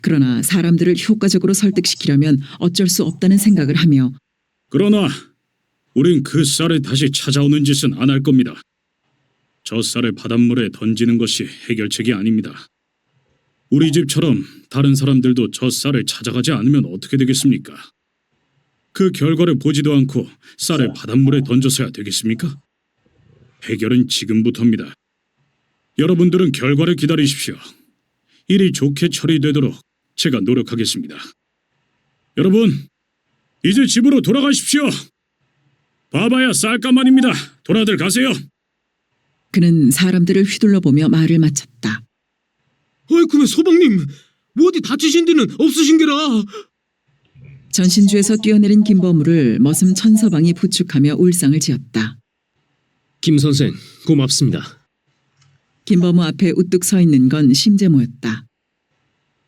그러나 사람들을 효과적으로 설득시키려면 어쩔 수 없다는 생각을 하며 그러나 우린 그 쌀이 다시 찾아오는 짓은 안 할 겁니다. 저 쌀을 바닷물에 던지는 것이 해결책이 아닙니다. 우리 집처럼 다른 사람들도 저 쌀을 찾아가지 않으면 어떻게 되겠습니까? 그 결과를 보지도 않고 쌀을 바닷물에 던져서야 되겠습니까? 해결은 지금부터입니다. 여러분들은 결과를 기다리십시오. 일이 좋게 처리되도록 제가 노력하겠습니다. 여러분, 이제 집으로 돌아가십시오. 봐봐야 쌀가만입니다. 돌아들 가세요. 그는 사람들을 휘둘러 보며 말을 마쳤다. 어이쿠메 소방님, 뭐 어디 다치신 데는 없으신 게라? 전신주에서 뛰어내린 김범우를 머슴 천서방이 부축하며 울상을 지었다. 김 선생, 고맙습니다. 김범우 앞에 우뚝 서 있는 건 심재모였다.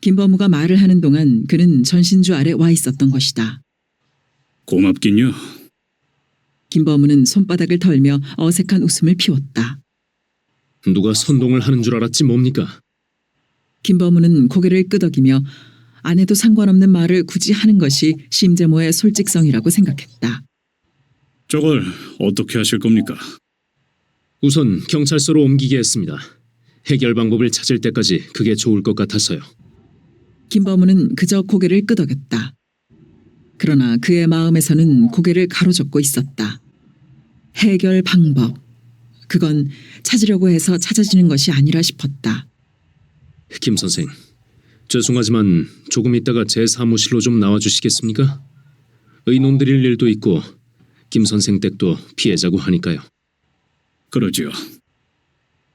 김범우가 말을 하는 동안 그는 전신주 아래 와 있었던 것이다. 고맙긴요. 김범우는 손바닥을 털며 어색한 웃음을 피웠다. 누가 선동을 하는 줄 알았지 뭡니까? 김범우는 고개를 끄덕이며 안 해도 상관없는 말을 굳이 하는 것이 심재모의 솔직성이라고 생각했다. 저걸 어떻게 하실 겁니까? 우선 경찰서로 옮기게 했습니다. 해결 방법을 찾을 때까지 그게 좋을 것 같아서요. 김범우는 그저 고개를 끄덕였다. 그러나 그의 마음에서는 고개를 가로젓고 있었다. 해결 방법. 그건 찾으려고 해서 찾아지는 것이 아니라 싶었다. 김 선생, 죄송하지만 조금 있다가 제 사무실로 좀 나와주시겠습니까? 의논 드릴 일도 있고 김 선생 댁도 피해자고 하니까요. 그러지요.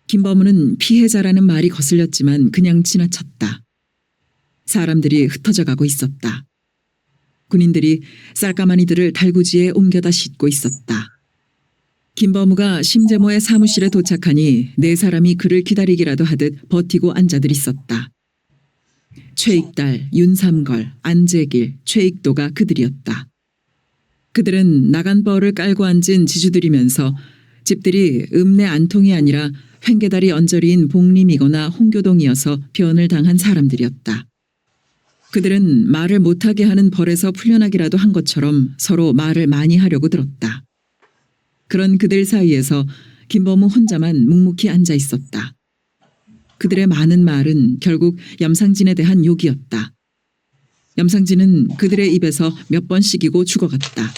김범우는 피해자라는 말이 거슬렸지만 그냥 지나쳤다. 사람들이 흩어져 가고 있었다. 군인들이 쌀가마니들을 달구지에 옮겨다 싣고 있었다. 김범우가 심재모의 사무실에 도착하니 네 사람이 그를 기다리기라도 하듯 버티고 앉아들 있었다. 최익달, 윤삼걸, 안재길, 최익도가 그들이었다. 그들은 나간 뻘을 깔고 앉은 지주들이면서 집들이 읍내 안통이 아니라 횡계다리 언저리인 복림이거나 홍교동이어서 변을 당한 사람들이었다. 그들은 말을 못하게 하는 벌에서 풀려나기라도 한 것처럼 서로 말을 많이 하려고 들었다. 그런 그들 사이에서 김범우 혼자만 묵묵히 앉아 있었다. 그들의 많은 말은 결국 염상진에 대한 욕이었다. 염상진은 그들의 입에서 몇 번씩이고 죽어갔다.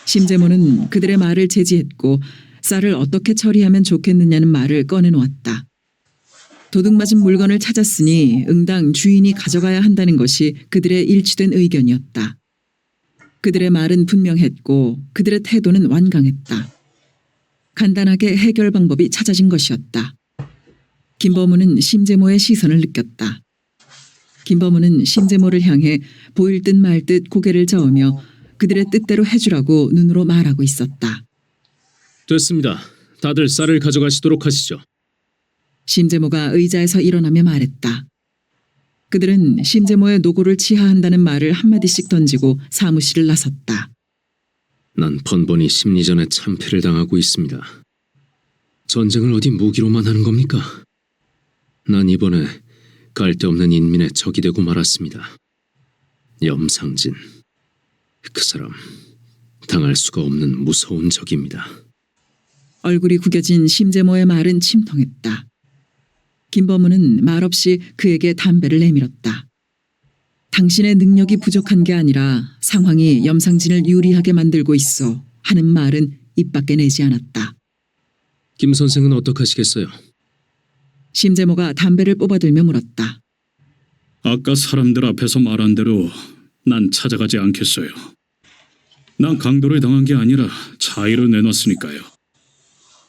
심재모는 그들의 말을 제지했고 쌀을 어떻게 처리하면 좋겠느냐는 말을 꺼내놓았다. 도둑맞은 물건을 찾았으니 응당 주인이 가져가야 한다는 것이 그들의 일치된 의견이었다. 그들의 말은 분명했고 그들의 태도는 완강했다. 간단하게 해결 방법이 찾아진 것이었다. 김범우는 심재모의 시선을 느꼈다. 김범우는 심재모를 향해 보일 듯 말 듯 고개를 저으며 그들의 뜻대로 해주라고 눈으로 말하고 있었다. 됐습니다. 다들 쌀을 가져가시도록 하시죠. 심재모가 의자에서 일어나며 말했다. 그들은 심재모의 노고를 치하한다는 말을 한마디씩 던지고 사무실을 나섰다. 난 번번이 심리전에 참패를 당하고 있습니다. 전쟁을 어디 무기로만 하는 겁니까? 난 이번에 갈데없는 인민의 적이 되고 말았습니다. 염상진. 그 사람 당할 수가 없는 무서운 적입니다. 얼굴이 구겨진 심재모의 말은 침통했다. 김범우는 말없이 그에게 담배를 내밀었다. 당신의 능력이 부족한 게 아니라 상황이 염상진을 유리하게 만들고 있어 하는 말은 입 밖에 내지 않았다. 김 선생은 어떡하시겠어요? 심재모가 담배를 뽑아들며 물었다. 아까 사람들 앞에서 말한 대로 난 찾아가지 않겠어요. 난 강도를 당한 게 아니라 자의로 내놨으니까요.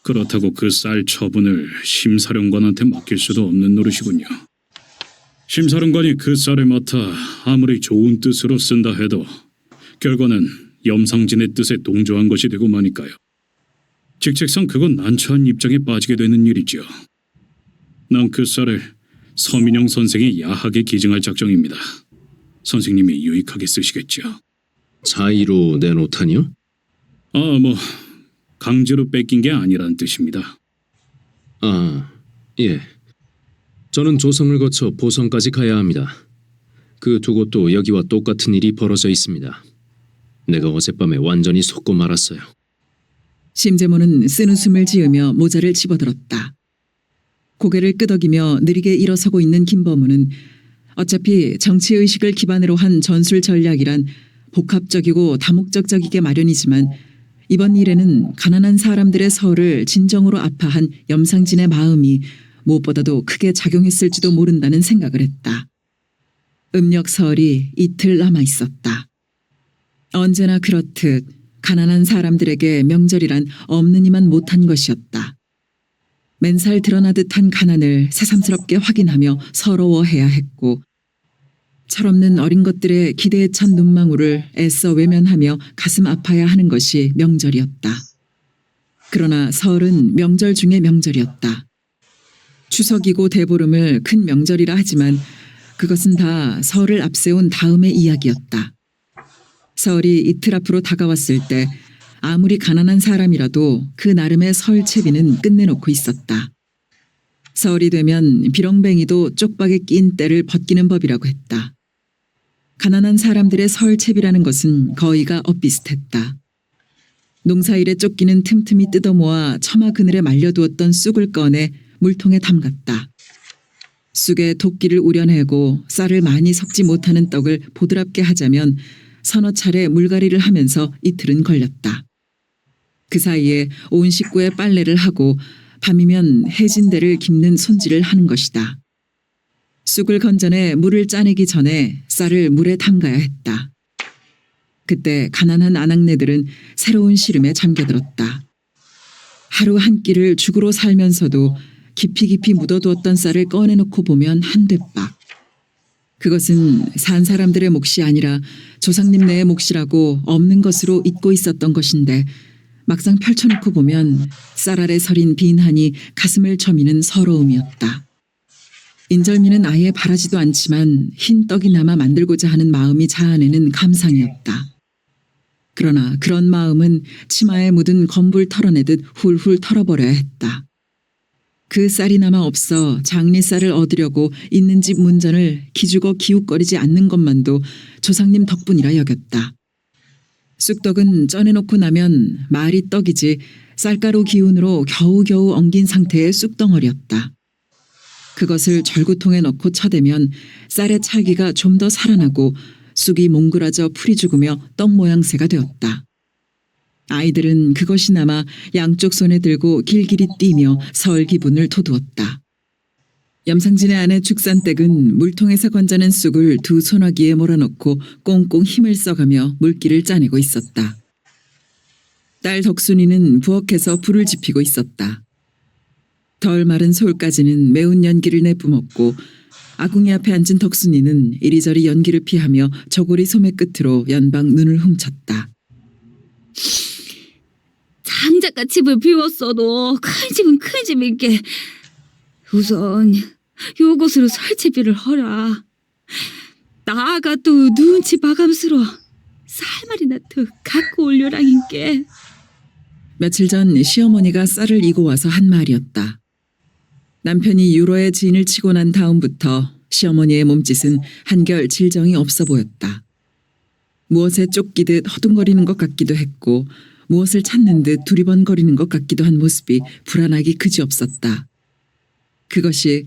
그렇다고 그 쌀 처분을 심사령관한테 맡길 수도 없는 노릇이군요. 심사령관이 그 쌀을 맡아 아무리 좋은 뜻으로 쓴다 해도 결과는 염상진의 뜻에 동조한 것이 되고 마니까요. 직책상 그건 난처한 입장에 빠지게 되는 일이지요. 난 그 쌀을 서민영 선생이 야하게 기증할 작정입니다. 선생님이 유익하게 쓰시겠죠. 자의로 내놓다니요? 강제로 뺏긴 게 아니란 뜻입니다. 아, 예. 저는 조성을 거쳐 보성까지 가야 합니다. 그 두 곳도 여기와 똑같은 일이 벌어져 있습니다. 내가 어젯밤에 완전히 속고 말았어요. 심재모는 쓴웃음을 지으며 모자를 집어들었다. 고개를 끄덕이며 느리게 일어서고 있는 김범우는 어차피 정치의식을 기반으로 한 전술 전략이란 복합적이고 다목적적이게 마련이지만 이번 일에는 가난한 사람들의 서울을 진정으로 아파한 염상진의 마음이 무엇보다도 크게 작용했을지도 모른다는 생각을 했다. 음력설이 이틀 남아 있었다. 언제나 그렇듯 가난한 사람들에게 명절이란 없는 이만 못한 것이었다. 맨살 드러나 듯한 가난을 새삼스럽게 확인하며 서러워해야 했고 철없는 어린 것들의 기대에 찬 눈망울을 애써 외면하며 가슴 아파야 하는 것이 명절이었다. 그러나 설은 명절 중의 명절이었다. 추석이고 대보름을 큰 명절이라 하지만 그것은 다 설을 앞세운 다음의 이야기였다. 설이 이틀 앞으로 다가왔을 때 아무리 가난한 사람이라도 그 나름의 설 채비는 끝내놓고 있었다. 설이 되면 비렁뱅이도 쪽박에 낀 때를 벗기는 법이라고 했다. 가난한 사람들의 설 채비라는 것은 거의가 엇비슷했다. 농사일에 쫓기는 틈틈이 뜯어모아 처마 그늘에 말려두었던 쑥을 꺼내 물통에 담갔다. 쑥에 도끼를 우려내고 쌀을 많이 섞지 못하는 떡을 보드랍게 하자면 서너 차례 물갈이를 하면서 이틀은 걸렸다. 그 사이에 온 식구의 빨래를 하고 밤이면 해진대를 깁는 손질을 하는 것이다. 쑥을 건져내 물을 짜내기 전에 쌀을 물에 담가야 했다. 그때 가난한 아낙네들은 새로운 시름에 잠겨들었다. 하루 한 끼를 죽으로 살면서도 깊이 깊이 묻어두었던 쌀을 꺼내놓고 보면 한 대박. 그것은 산 사람들의 몫이 아니라 조상님네의 몫이라고 없는 것으로 잊고 있었던 것인데 막상 펼쳐놓고 보면 쌀 아래 서린 빈한이 가슴을 저미는 서러움이었다. 인절미는 아예 바라지도 않지만 흰 떡이나마 만들고자 하는 마음이 자아내는 감상이었다. 그러나 그런 마음은 치마에 묻은 검불 털어내듯 훌훌 털어버려야 했다. 그 쌀이나마 없어 장리쌀을 얻으려고 있는 집 문전을 기죽어 기웃거리지 않는 것만도 조상님 덕분이라 여겼다. 쑥떡은 쪄내놓고 나면 말이 떡이지 쌀가루 기운으로 겨우겨우 엉긴 상태의 쑥덩어리였다. 그것을 절구통에 넣고 쳐대면 쌀의 찰기가 좀 더 살아나고 쑥이 몽그라져 풀이 죽으며 떡 모양새가 되었다. 아이들은 그것이 남아 양쪽 손에 들고 길길이 뛰며 설 기분을 돋우었다. 염상진의 아내 죽산댁은 물통에서 건져낸 쑥을 두 소나기에 몰아넣고 꽁꽁 힘을 써가며 물기를 짜내고 있었다. 딸 덕순이는 부엌에서 불을 지피고 있었다. 덜 마른 솔까지는 매운 연기를 내뿜었고 아궁이 앞에 앉은 덕순이는 이리저리 연기를 피하며 저고리 소매 끝으로 연방 눈을 훔쳤다. 장작가 집을 비웠어도 큰 집은 큰 집일게. 우선 요것으로 설치비를 허라. 나아가 또 눈치 마감스러 쌀말이나 더 갖고 올려랑인게. 며칠 전 시어머니가 쌀을 이고 와서 한 말이었다. 남편이 유로에 진을 치고 난 다음부터 시어머니의 몸짓은 한결 질정이 없어 보였다. 무엇에 쫓기듯 허둥거리는 것 같기도 했고 무엇을 찾는 듯 두리번거리는 것 같기도 한 모습이 불안하기 그지없었다. 그것이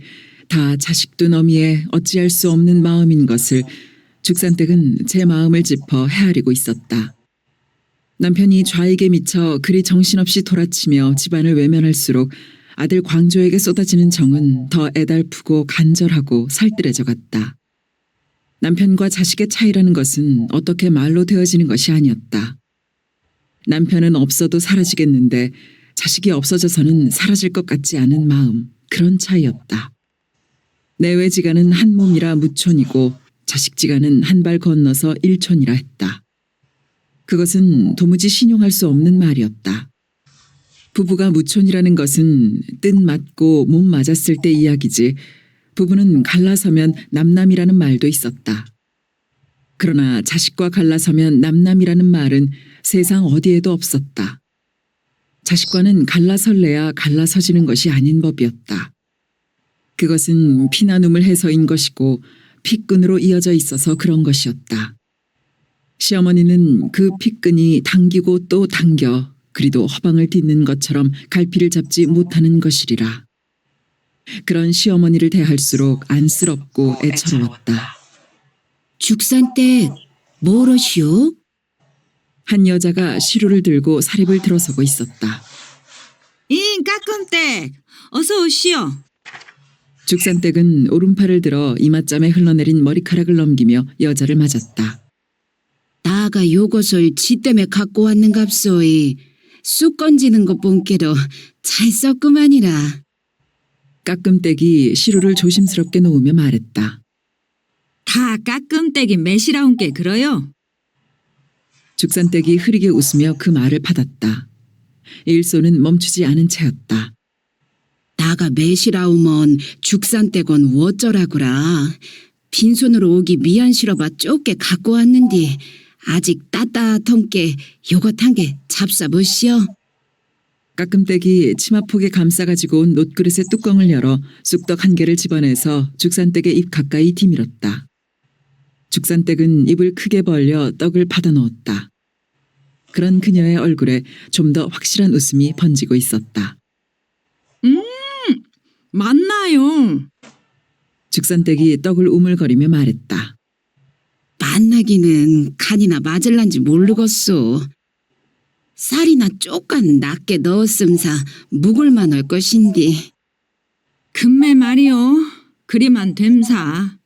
다 자식도 너미에 어찌할 수 없는 마음인 것을 죽산댁은 제 마음을 짚어 헤아리고 있었다. 남편이 좌익에 미쳐 그리 정신없이 돌아치며 집안을 외면할수록 아들 광조에게 쏟아지는 정은 더 애달프고 간절하고 살뜰해져 갔다. 남편과 자식의 차이라는 것은 어떻게 말로 되어지는 것이 아니었다. 남편은 없어도 사라지겠는데 자식이 없어져서는 사라질 것 같지 않은 마음, 그런 차이였다. 내외지간은 한 몸이라 무촌이고 자식지간은 한 발 건너서 일촌이라 했다. 그것은 도무지 신용할 수 없는 말이었다. 부부가 무촌이라는 것은 뜻 맞고 몸 맞았을 때 이야기지 부부는 갈라서면 남남이라는 말도 있었다. 그러나 자식과 갈라서면 남남이라는 말은 세상 어디에도 없었다. 자식과는 갈라설래야 갈라서지는 것이 아닌 법이었다. 그것은 피나 눈물 해서인 것이고 피끈으로 이어져 있어서 그런 것이었다. 시어머니는 그 피끈이 당기고 또 당겨 그리도 허방을 딛는 것처럼 갈피를 잡지 못하는 것이리라. 그런 시어머니를 대할수록 안쓰럽고 애처로웠다. 죽산댁 뭐러시오? 한 여자가 시루를 들고 사립을 들어서고 있었다. 인 까끔댁 어서 오시오. 죽산댁은 오른팔을 들어 이맛잠에 흘러내린 머리카락을 넘기며 여자를 맞았다. 나가 요것을 지 때문에 갖고 왔는갑소이. 쑥 건지는 것 본께도 잘 썼구만이라. 깎음대기 시루를 조심스럽게 놓으며 말했다. 다 깎음떼기 매시라운 게 그러요. 죽산댁이 흐리게 웃으며 그 말을 받았다. 일소는 멈추지 않은 채였다. 나가 매시라우먼 죽산떼건 어쩌라구라. 빈손으로 오기 미안 싫어봐 좁게 갖고 왔는디 아직 따따한 게 요것한 게 잡사보시오. 깎음댁이 치마폭에 감싸가지고 온 놋그릇의 뚜껑을 열어 쑥떡 한 개를 집어내서 죽산댁의 입 가까이 디밀었다. 죽산댁은 입을 크게 벌려 떡을 받아 넣었다. 그런 그녀의 얼굴에 좀 더 확실한 웃음이 번지고 있었다. 맞나요? 죽산댁이 떡을 우물거리며 말했다. 만나기는 간이나 맞을란지 모르겠소. 쌀이나 쪽간 낮게 넣었음사 묵을만 할 것인디. 금매 말이요. 그리만 됨사.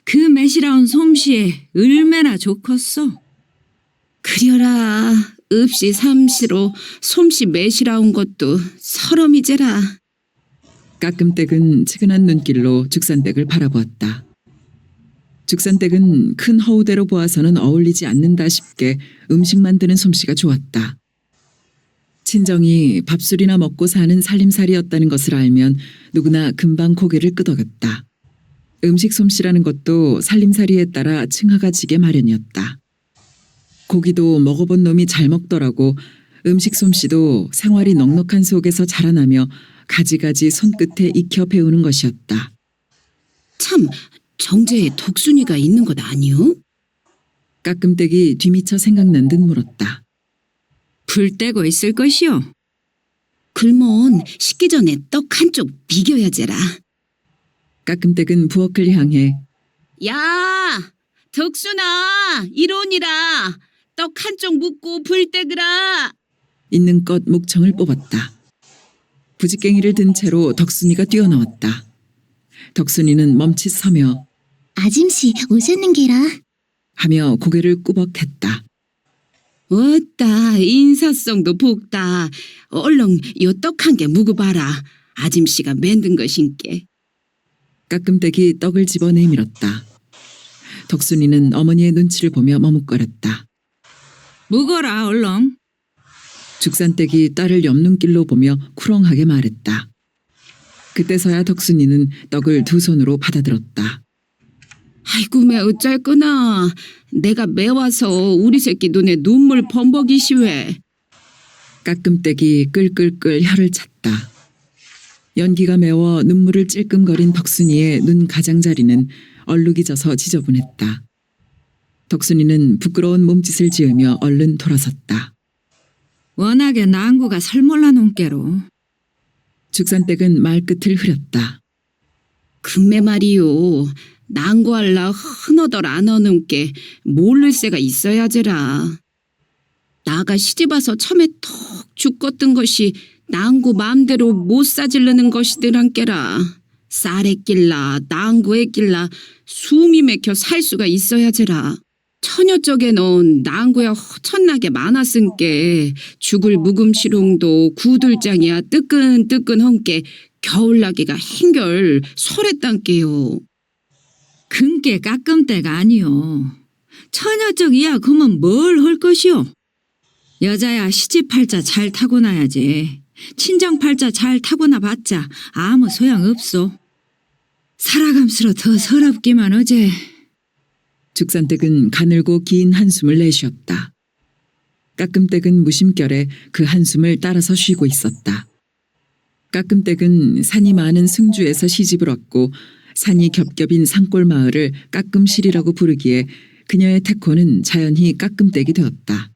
그 매시라운 솜씨에 얼마나 좋겠어. 그려라. 읍시 삼시로 솜씨 매시라운 것도 서름이제라. 깎음댁은 측은한 눈길로 죽산댁을 바라보았다. 죽산댁은 큰 허우대로 보아서는 어울리지 않는다 싶게 음식 만드는 솜씨가 좋았다. 친정이 밥술이나 먹고 사는 살림살이였다는 것을 알면 누구나 금방 고개를 끄덕였다. 음식 솜씨라는 것도 살림살이에 따라 층하가 지게 마련이었다. 고기도 먹어본 놈이 잘 먹더라고 음식 솜씨도 생활이 넉넉한 속에서 자라나며 가지가지 손끝에 익혀 배우는 것이었다. 참 정제에 독순이가 있는 것 아니오? 깎음댁이 뒤미쳐 생각난 듯 물었다. 불 떼고 있을 것이요. 글몬 식기 전에 떡 한쪽 비겨야제라. 깎음댁은 부엌을 향해 야, 덕순아, 이론이라. 떡 한쪽 묻고 불 떼그라. 있는 것 목청을 뽑았다. 부직갱이를 든 채로 덕순이가 뛰어나왔다. 덕순이는 멈칫 서며 아짐씨 오셨는 게라. 하며 고개를 꾸벅했다. 어따 인사성도 복다. 얼렁 요 떡 한 개 묵어봐라. 아짐씨가 만든 것인께. 깎음댁이 떡을 집어 내밀었다. 덕순이는 어머니의 눈치를 보며 머뭇거렸다. 묵어라 얼렁. 죽산댁이 딸을 옆눈길로 보며 쿠렁하게 말했다. 그때서야 덕순이는 떡을 두 손으로 받아들었다. 아이고 매 어쩔 거나. 내가 매워서 우리 새끼 눈에 눈물 범벅이시왜. 깎음댁이 끌끌끌 혀를 찼다. 연기가 매워 눈물을 찔끔거린 덕순이의 눈 가장자리는 얼룩이 져서 지저분했다. 덕순이는 부끄러운 몸짓을 지으며 얼른 돌아섰다. 워낙에 난구가 설몰라 논께로. 죽산댁은 말끝을 흐렸다. 금매 말이요. 난구할라 흔어덜 안 어는께 모를 새가 있어야제라. 나가 시집와서 처음에 턱 죽었던 것이 난구 마음대로 못 사질르는 것이더란께라. 쌀했길라 난구했길라 숨이 막혀 살 수가 있어야제라. 처녀 쪽에 넣은 난구야 허천나게 많았은께 죽을 묵음시롱도 구들장이야 뜨끈뜨끈한께 겨울나기가 행결 설했단께요. 근께 깎음대가 아니요. 처녀 쪽이야 그러면 뭘 할 것이요. 여자야 시집팔자 잘 타고나야지. 친정팔자 잘 타고나 봤자 아무 소용없소. 살아감수로 더 서럽기만 하지. 죽산댁은 가늘고 긴 한숨을 내쉬었다. 깎음댁은 무심결에 그 한숨을 따라서 쉬고 있었다. 깎음댁은 산이 많은 승주에서 시집을 얻고 산이 겹겹인 산골 마을을 깎음실이라고 부르기에 그녀의 태코는 자연히 깎음댁이 되었다.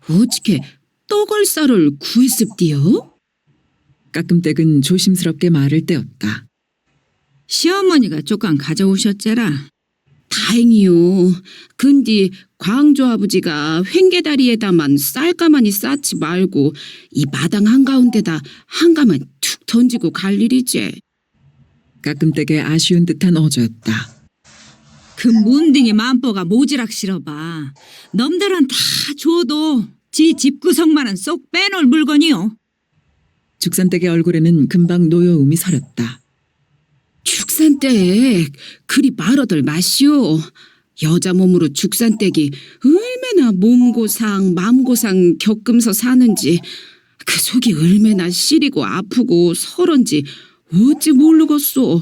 어떻게 떡을쌀을 구했습디요? 깎음댁은 조심스럽게 말을 떼었다. 시어머니가 조금 가져오셨제라. 다행이요. 근디 광조 아버지가 횡계다리에다만 쌀가마니 쌓지 말고 이 마당 한가운데다 한가만 툭 던지고 갈 일이지. 깎음댁의 아쉬운 듯한 어조였다. 그 문딩이 만보가 모지락 싫어봐. 넘들은 다 줘도 지 집구석만은 쏙 빼놓을 물건이요. 죽산댁의 얼굴에는 금방 노여움이 서렸다. 죽산댁 그리 말어들 마시오. 여자 몸으로 죽산댁이 얼마나 몸고상 맘고상 겪으면서 사는지 그 속이 얼마나 시리고 아프고 서런지 어찌 모르겠소.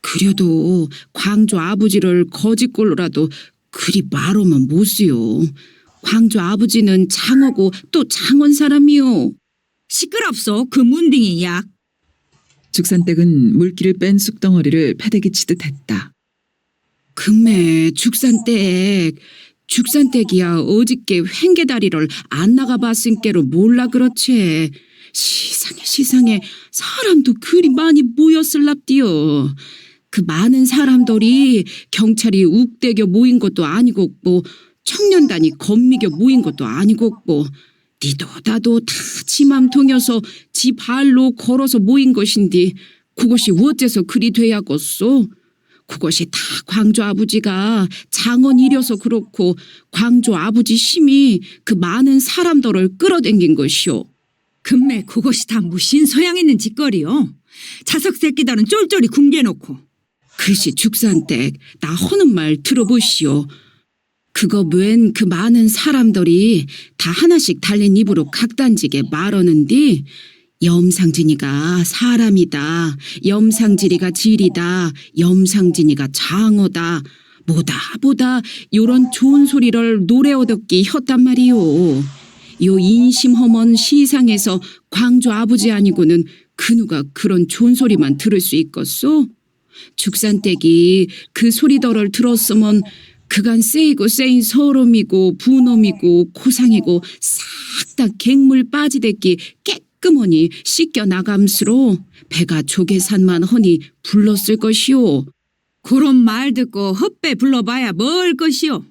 그래도 광조 아버지를 거짓골로라도 그리 말하면 못쓰요. 광조 아버지는 장어고 또 장원 사람이요. 시끄럽소 그 문딩이 약. 죽산댁은 물기를 뺀 쑥덩어리를 패대기 치듯 했다. 금매 죽산댁이야 어저께 횡계다리를 안 나가봤으니께로 몰라 그렇지. 시상에 사람도 그리 많이 모였을랍디요. 그 많은 사람들이 경찰이 욱대겨 모인 것도 아니고 뭐 청년단이 건미겨 모인 것도 아니고 뭐 니도 나도 다 지맘 통여서 지 발로 걸어서 모인 것인데 그것이 어째서 그리 돼야겠소? 그것이 다 광조 아버지가 장원 이려서 그렇고 광조 아버지 힘이 그 많은 사람들을 끌어당긴 것이오. 금매 그것이 다 무신 소양 있는 짓거리요. 자석 새끼들은 쫄쫄이 굶겨놓고. 글씨 죽산댁 나 허는 말 들어보시오. 그거 웬 그 많은 사람들이 다 하나씩 달린 입으로 각단지게 말하는디 염상진이가 사람이다. 염상지리가 질이다. 염상진이가 장어다. 뭐다 요런 좋은 소리를 노래 얻었기 혔단 말이오. 요 인심허먼 시상에서 광조 아버지 아니고는 그 누가 그런 좋은 소리만 들을 수 있겠소? 죽산댁이 그 소리들을 들었으면 그간 세인 서름이고 분엄이고 고상이고 싹 다 갱물 빠지댔기 깨끗하니 씻겨 나감스로 배가 조개산만 허니 불렀을 것이오. 그런 말 듣고 헛배 불러봐야 뭘 것이오.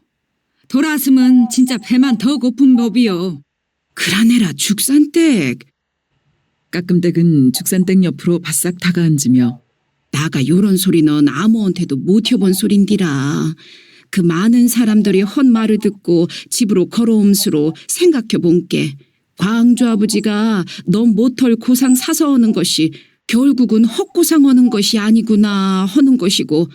돌아서면 진짜 배만 더 고픈 법이요. 그라네라 죽산댁. 깎음댁은 죽산댁 옆으로 바싹 다가앉으며 나가 요런 소리는 아무한테도 못 해본 소린디라. 그 많은 사람들이 헛말을 듣고 집으로 걸어옴수로 생각해 본게 광조 아버지가 넌 못할 고상 사서 오는 것이 결국은 헛고상 오는 것이 아니구나 하는 것이고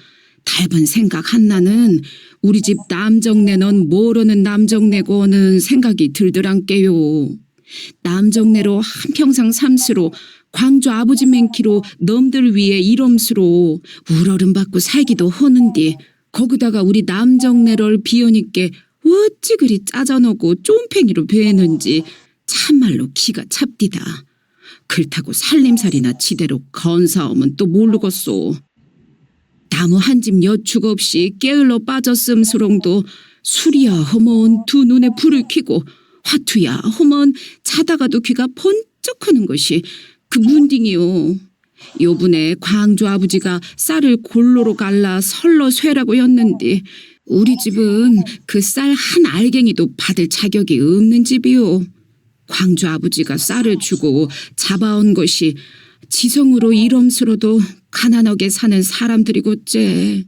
닮은 생각 한나는 우리 집 남정네는 모르는 남정네고는 생각이 들더란께요. 남정네로 한평생 삼수로 광조 아버지 맹키로 넘들 위해 이름수로 우러름 받고 살기도 하는데 거기다가 우리 남정네를 비우니께 어찌 그리 짜져놓고 쫌팽이로 베는지 참말로 기가 찹디다. 글타고 살림살이나 지대로 건사오면 또 모르겠소. 나무 한 집 여축 없이 깨을러 빠졌음수롱도 술이야 허먼 두 눈에 불을 켜고 화투야 허먼 자다가도 귀가 번쩍하는 것이 그 문딩이요. 요번에 광조 아버지가 쌀을 골로로 갈라 설러 쇠라고 였는데 우리 집은 그 쌀 한 알갱이도 받을 자격이 없는 집이요. 광조 아버지가 쌀을 주고 잡아온 것이 지성으로 이름스러도 가난하게 사는 사람들이고째.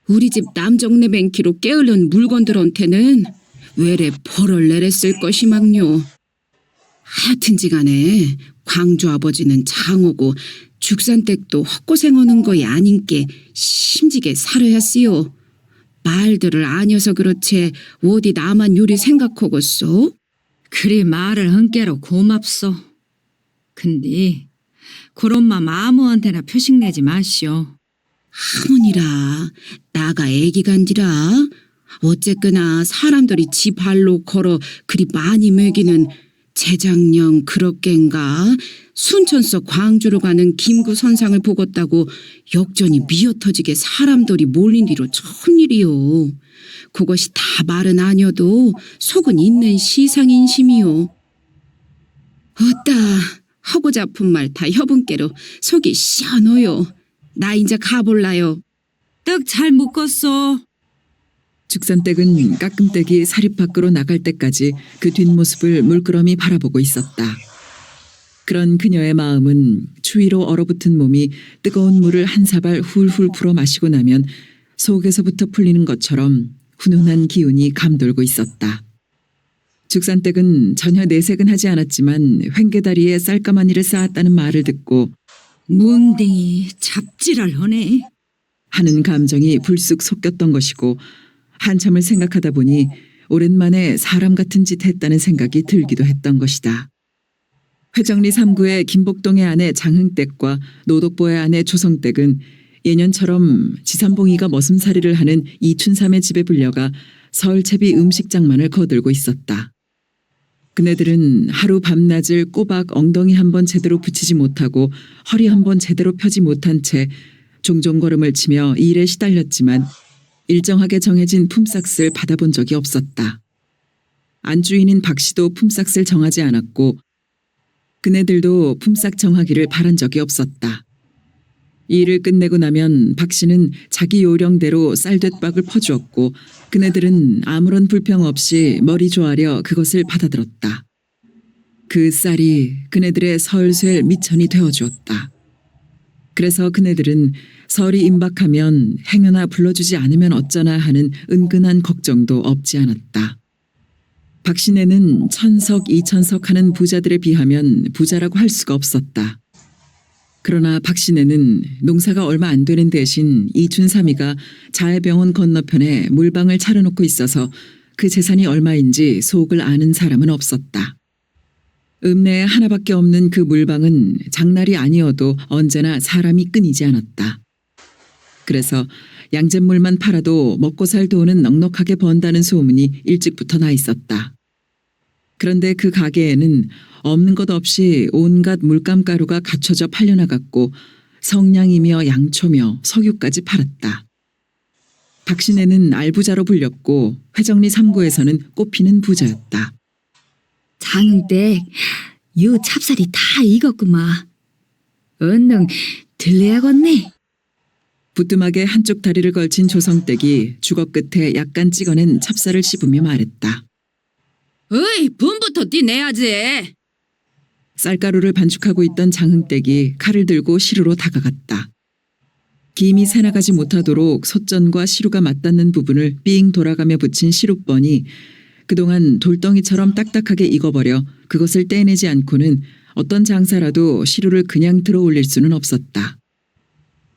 우리 집 남정네 뱅키로 깨어른 물건들한테는 외래 벌을 내렸을 것이망요. 하여튼지간에 광조 아버지는 장어고 죽산댁도 헛고생하는 거이 아닌께 심지게 살아야쓰요. 말들을 아녀서 그렇지 어디 나만 요리 생각하겠소? 그리 말을 흔께로 고맙소. 근데 그런 맘 아무한테나 표식 내지 마시오. 하모니라 나가 애기간디라. 어쨌거나 사람들이 지 발로 걸어 그리 많이 먹이는 재작년 그렇겐가 순천서 광주로 가는 김구 선상을 보겄다고 역전이 미어터지게 사람들이 몰린 뒤로 천일이요. 그것이 다 말은 아니어도 속은 있는 시상인심이요. 어따 하고자 아픈 말 다 협은께로 속이 시원해요. 나 이제 가볼라요. 떡 잘 묶었어. 죽산댁은 깎음댁이 사립 밖으로 나갈 때까지 그 뒷모습을 물끄러미 바라보고 있었다. 그런 그녀의 마음은 추위로 얼어붙은 몸이 뜨거운 물을 한 사발 훌훌 불어 마시고 나면 속에서부터 풀리는 것처럼 훈훈한 기운이 감돌고 있었다. 죽산댁은 전혀 내색은 하지 않았지만 횡계다리에 쌀가마니를 쌓았다는 말을 듣고 문댕이 잡지랄하네. 하는 감정이 불쑥 솟겼던 것이고 한참을 생각하다 보니 오랜만에 사람 같은 짓 했다는 생각이 들기도 했던 것이다. 회정리 3구의 김복동의 아내 장흥댁과 노독보의 아내 조성댁은 예년처럼 지삼봉이가 머슴살이를 하는 이춘삼의 집에 불려가 설채비 음식장만을 거들고 있었다. 그네들은 하루 밤낮을 꼬박 엉덩이 한 번 제대로 붙이지 못하고 허리 한 번 제대로 펴지 못한 채 종종 걸음을 치며 일에 시달렸지만 일정하게 정해진 품삯을 받아본 적이 없었다. 안주인인 박씨도 품삯을 정하지 않았고 그네들도 품삯 정하기를 바란 적이 없었다. 일을 끝내고 나면 박씨는 자기 요령대로 쌀뎃박을 퍼주었고 그네들은 아무런 불평 없이 머리 조아려 그것을 받아들었다. 그 쌀이 그네들의 설쇠 미천이 되어주었다. 그래서 그네들은 설이 임박하면 행여나 불러주지 않으면 어쩌나 하는 은근한 걱정도 없지 않았다. 박씨네는 1000석, 2000석 하는 부자들에 비하면 부자라고 할 수가 없었다. 그러나 박씨네는 농사가 얼마 안 되는 대신 이춘삼이가 자해병원 건너편에 물방을 차려놓고 있어서 그 재산이 얼마인지 속을 아는 사람은 없었다. 읍내에 하나밖에 없는 그 물방은 장날이 아니어도 언제나 사람이 끊이지 않았다. 그래서 양잿물만 팔아도 먹고 살 돈은 넉넉하게 번다는 소문이 일찍부터 나 있었다. 그런데 그 가게에는 없는 것 없이 온갖 물감가루가 갖춰져 팔려나갔고 성냥이며 양초며 석유까지 팔았다. 박씨네는 알부자로 불렸고 회정리 3구에서는 꼽히는 부자였다. 장흥댁 요 찹쌀이 다 익었구마. 얼른 들려야겠네. 부뚜막에 한쪽 다리를 걸친 조성댁이 주걱 끝에 약간 찍어낸 찹쌀을 씹으며 말했다. 어이, 분부터 띠내야지. 쌀가루를 반죽하고 있던 장흥댁이 칼을 들고 시루로 다가갔다. 김이 새나가지 못하도록 솥전과 시루가 맞닿는 부분을 삥 돌아가며 붙인 시루번이 그동안 돌덩이처럼 딱딱하게 익어버려 그것을 떼내지 않고는 어떤 장사라도 시루를 그냥 들어 올릴 수는 없었다.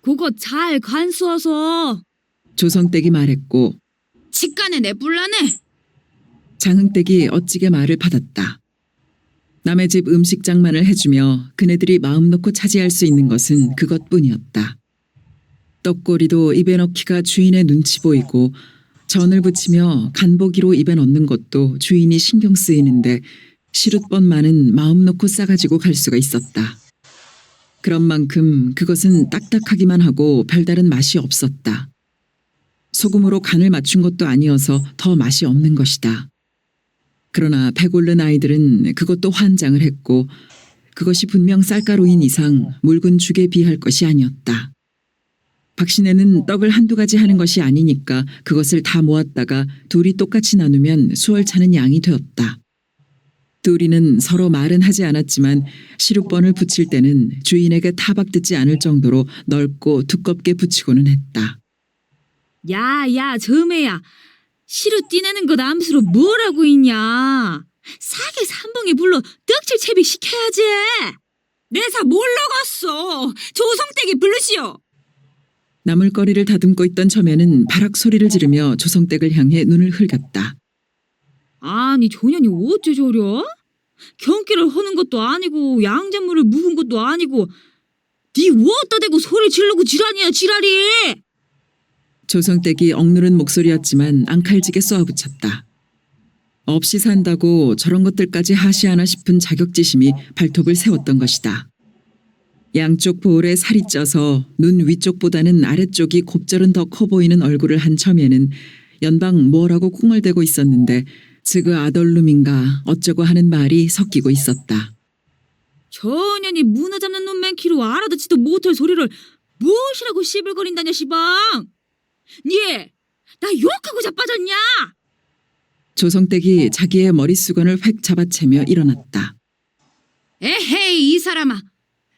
그거 잘 간수어서 조성댁이 말했고 직간에 내뿔라네. 장흥댁이 어찌게 말을 받았다. 남의 집 음식장만을 해주며 그네들이 마음 놓고 차지할 수 있는 것은 그것뿐이었다. 떡고리도 입에 넣기가 주인의 눈치 보이고 전을 부치며 간보기로 입에 넣는 것도 주인이 신경 쓰이는데 시룻번만은 마음 놓고 싸가지고 갈 수가 있었다. 그런 만큼 그것은 딱딱하기만 하고 별다른 맛이 없었다. 소금으로 간을 맞춘 것도 아니어서 더 맛이 없는 것이다. 그러나 배고른 아이들은 그것도 환장을 했고 그것이 분명 쌀가루인 이상 묽은 죽에 비할 것이 아니었다. 박씨네는 떡을 한두 가지 하는 것이 아니니까 그것을 다 모았다가 둘이 똑같이 나누면 수월찮은 양이 되었다. 둘이는 서로 말은 하지 않았지만 시루번을 붙일 때는 주인에게 타박듣지 않을 정도로 넓고 두껍게 붙이고는 했다. 야야 점애야, 시루 띠내는 것 암수로 뭐라고 있냐. 사게 삼봉이 불러 떡칠 채비 시켜야지. 내사 몰라갔어. 조성댁이 부르시오. 나물거리를 다듬고 있던 처매는 바락 소리를 지르며 조성댁을 향해 눈을 흘겼다. 아니 조년이 어째 저려? 경기를 하는 것도 아니고 양잿물을 묵은 것도 아니고 니 어디다 대고 소리 지르고 지랄이야 지랄이. 조성댁이 억누른 목소리였지만 앙칼지게 쏘아붙였다. 없이 산다고 저런 것들까지 하시하나 싶은 자격지심이 발톱을 세웠던 것이다. 양쪽 볼에 살이 쪄서 눈 위쪽보다는 아래쪽이 곱절은 더 커 보이는 얼굴을 한 첨예는 연방 뭐라고 꿍얼대고 있었는데 지그 아덜룸인가 어쩌고 하는 말이 섞이고 있었다. 저년이 문어 잡는 놈 맨키로 알아듣지도 못할 소리를 무엇이라고 씨불거린다냐 시방. 니 나 욕하고 자빠졌냐. 조성댁이 자기의 머릿수건을 획 잡아채며 일어났다. 에헤이 이 사람아,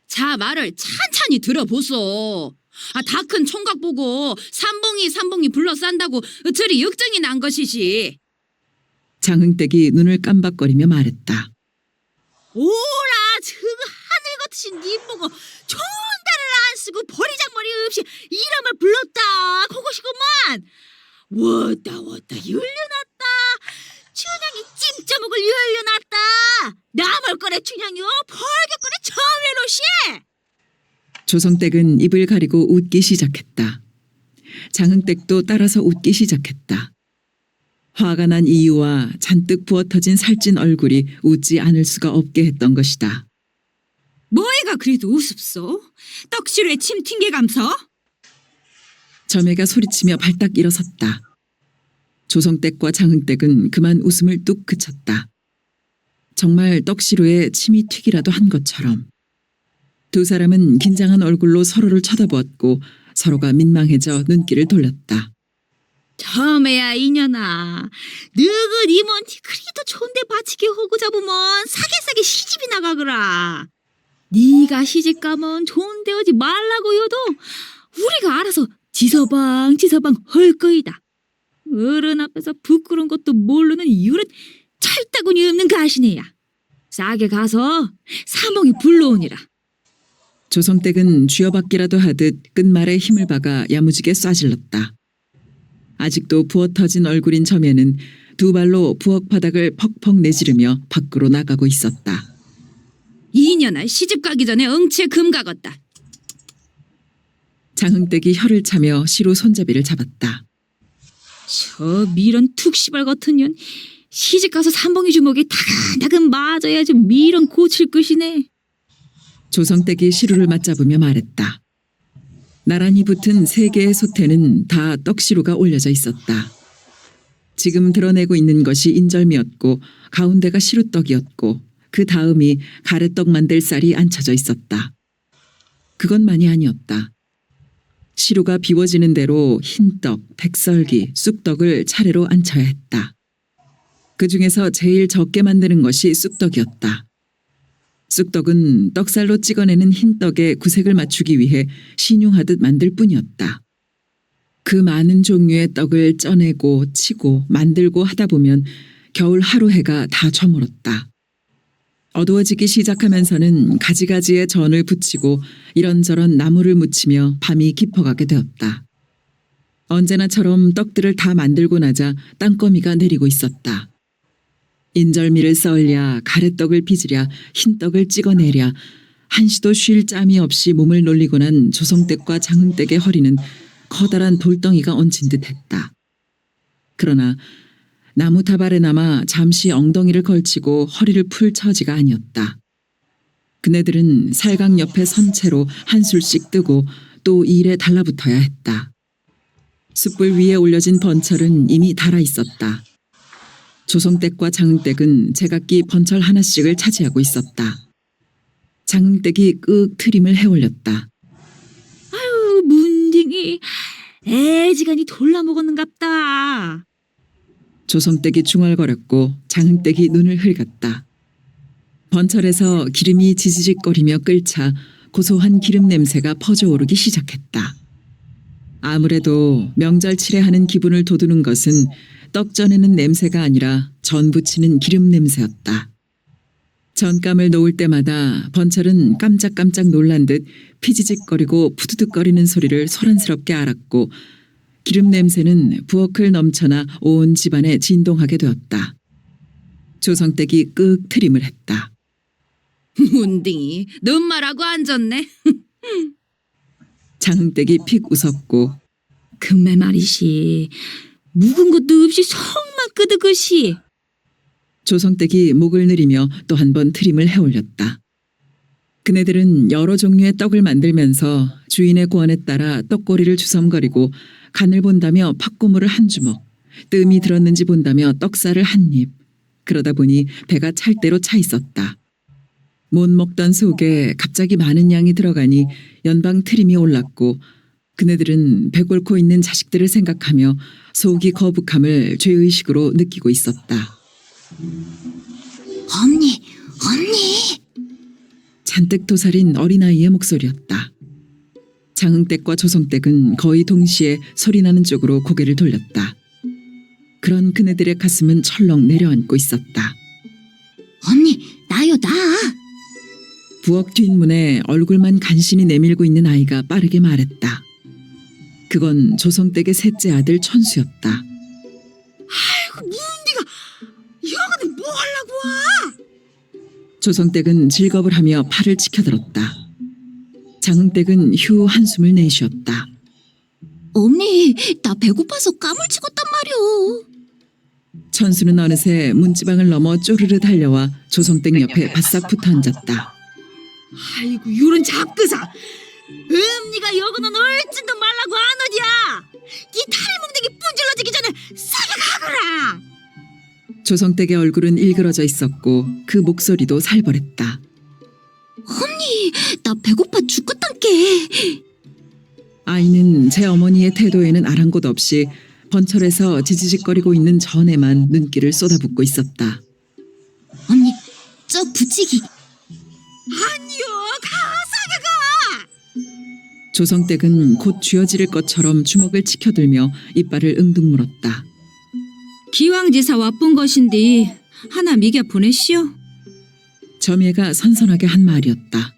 자 말을 찬찬히 들어보소. 다 큰 총각 보고 삼봉이 불러 싼다고 저리 역정이 난 것이지. 장흥댁이 눈을 깜박거리며 말했다. 오라 저 하늘 같으신 님 보고 좋은 데를 안 쓰고 버리장머리 없이 이름을 불렀다 그것이구만. 왔다 열려놨다. 춘향이 찜자목을 열려놨다. 나물거래 춘향이요 벌개거래 정외로시. 조성댁은 입을 가리고 웃기 시작했다. 장흥댁도 따라서 웃기 시작했다. 화가 난 이유와 잔뜩 부어터진 살찐 얼굴이 웃지 않을 수가 없게 했던 것이다. 뭐이가 그래도 우습소? 떡시루에 침 튕겨감서? 점애가 소리치며 발딱 일어섰다. 조성댁과 장흥댁은 그만 웃음을 뚝 그쳤다. 정말 떡시루에 침이 튀기라도 한 것처럼. 두 사람은 긴장한 얼굴로 서로를 쳐다보았고 서로가 민망해져 눈길을 돌렸다. 처음에야 이년아 너그 이모한테 그리도 좋은데 바치게 하고 잡으면 사게 시집이 나가거라. 네가 시집 가면 좋은데 오지 말라고 여도 우리가 알아서 지서방 할 거이다. 어른 앞에서 부끄러운 것도 모르는 이유는 찰따구니 없는 가시네야. 싸게 가서 사몽이 불러오니라. 조성댁은 쥐어받기라도 하듯 끝말에 힘을 박아 야무지게 쏴질렀다. 아직도 부어터진 얼굴인 점에는 두 발로 부엌 바닥을 퍽퍽 내지르며 밖으로 나가고 있었다. 이년아 시집 가기 전에 엉치에 금 가겄다. 장흥댁이 혀를 차며 시로 손잡이를 잡았다. 저 미련 툭시발 같은 년 시집 가서 삼봉이 주먹이 다근다근 맞아야지 미련 고칠 것이네. 조성댁이 시루를 맞잡으며 말했다. 나란히 붙은 세 개의 솥에는 다 떡시루가 올려져 있었다. 지금 드러내고 있는 것이 인절미였고 가운데가 시루떡이었고 그 다음이 가래떡 만들 쌀이 앉혀져 있었다. 그것만이 아니었다. 시루가 비워지는 대로 흰떡, 백설기, 쑥떡을 차례로 앉혀야 했다. 그 중에서 제일 적게 만드는 것이 쑥떡이었다. 쑥떡은 떡살로 찍어내는 흰떡에 구색을 맞추기 위해 신용하듯 만들 뿐이었다. 그 많은 종류의 떡을 쪄내고 치고 만들고 하다 보면 겨울 하루 해가 다 저물었다. 어두워지기 시작하면서는 가지가지의 전을 붙이고 이런저런 나무를 묻히며 밤이 깊어가게 되었다. 언제나처럼 떡들을 다 만들고 나자 땅거미가 내리고 있었다. 인절미를 썰랴 가래떡을 빚으랴 흰떡을 찍어내랴 한시도 쉴 짬이 없이 몸을 놀리고 난 조성댁과 장흥댁의 허리는 커다란 돌덩이가 얹힌 듯했다. 그러나 나무 타발에 남아 잠시 엉덩이를 걸치고 허리를 풀 처지가 아니었다. 그네들은 살강 옆에 선 채로 한술씩 뜨고 또 일에 달라붙어야 했다. 숯불 위에 올려진 번철은 이미 달아 있었다. 조성댁과 장흥댁은 제각기 번철 하나씩을 차지하고 있었다. 장흥댁이 끄ꯛ 트림을 해올렸다. 아유 문딩이 애지간히 돌라먹었는갑다. 조성댁이 중얼거렸고 장흥댁이 눈을 흘갔다. 번철에서 기름이 지지직거리며 끓자 고소한 기름 냄새가 퍼져오르기 시작했다. 아무래도 명절 치레하는 기분을 돋우는 것은 떡 쪄내는 냄새가 아니라 전 부치는 기름 냄새였다. 전감을 놓을 때마다 번철은 깜짝깜짝 놀란 듯 피지직거리고 푸드득거리는 소리를 소란스럽게 알았고 기름 냄새는 부엌을 넘쳐나 온 집안에 진동하게 되었다. 조성댁이 끄ꯛ 트림을 했다. 문딩이 넌 말하고 앉았네. 장흥댁이 픽 웃었고 금매 말이시 묵은 것도 없이 속만 끄덕으시. 조성댁이 목을 내리며 또 한 번 트림을 해올렸다. 그네들은 여러 종류의 떡을 만들면서 주인의 고안에 따라 떡고리를 주섬거리고 간을 본다며 팥고물을 한 주먹, 뜸이 들었는지 본다며 떡살을 한 입. 그러다 보니 배가 찰 대로 차 있었다. 못 먹던 속에 갑자기 많은 양이 들어가니 연방 트림이 올랐고 그네들은 배 곪고 있는 자식들을 생각하며 속이 거북함을 죄의식으로 느끼고 있었다. 언니. 잔뜩 도살인 어린아이의 목소리였다. 장흥댁과 조성댁은 거의 동시에 소리나는 쪽으로 고개를 돌렸다. 그런 그네들의 가슴은 철렁 내려앉고 있었다. 언니, 나요, 나. 부엌 뒷문에 얼굴만 간신히 내밀고 있는 아이가 빠르게 말했다. 그건 조성댁의 셋째 아들 천수였다. 아이고 문디가 여기는 뭐 하려고 와? 조성댁은 질겁을 하며 팔을 치켜들었다. 장흥댁은 휴 한숨을 내쉬었다. 언니, 나 배고파서 까물치겠단 말이오. 천수는 어느새 문지방을 넘어 쪼르르 달려와 조성댁 옆에 바싹 붙어 앉았다. 아이고 요런 잡그사 니가 여기는 얼진도 말라고 안 어디야. 니 탈몽댕이 분질러지기 전에 싸게 가거라. 조성댁의 얼굴은 일그러져 있었고 그 목소리도 살벌했다. 언니, 나 배고파 죽겠단께. 아이는 제 어머니의 태도에는 아랑곳 없이 번철에서 지지직거리고 있는 전에만 눈길을 쏟아붓고 있었다. 언니, 저 부치기. 아니요 가사게 가. 조성댁은 곧 쥐어지를 것처럼 주먹을 치켜들며 이빨을 응둥 물었다. 기왕지사 와쁜 것인디 하나 미겨 보내시오. 점예가 선선하게 한 말이었다.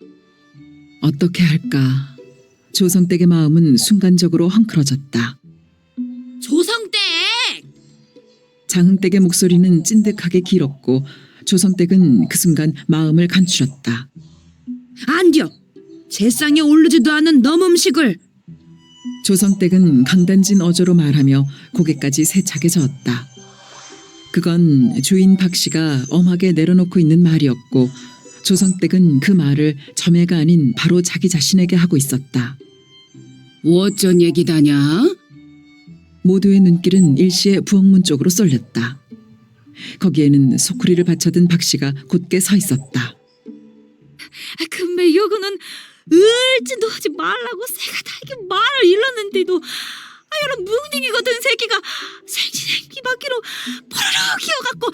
어떻게 할까? 조성댁의 마음은 순간적으로 헝클어졌다. 조성댁. 장흥댁의 목소리는 찐득하게 길었고 조성댁은 그 순간 마음을 간추렸다. 안디요. 제상에 오르지도 않은 넘 음식을. 조성댁은 강단진 어조로 말하며 고개까지 세차게 저었다. 그건 주인 박 씨가 엄하게 내려놓고 있는 말이었고 조성댁은 그 말을 점예가 아닌 바로 자기 자신에게 하고 있었다. 어쩐 얘기다냐? 모두의 눈길은 일시에 부엌문 쪽으로 쏠렸다. 거기에는 소쿠리를 받쳐든 박 씨가 곧게 서 있었다. 근데 여기는 을진도 하지 말라고 새가 달게 말을 일렀는데도 이런 뭉딩이 같은 새끼가 생쥐생기 바퀴로 포로로 기어갖고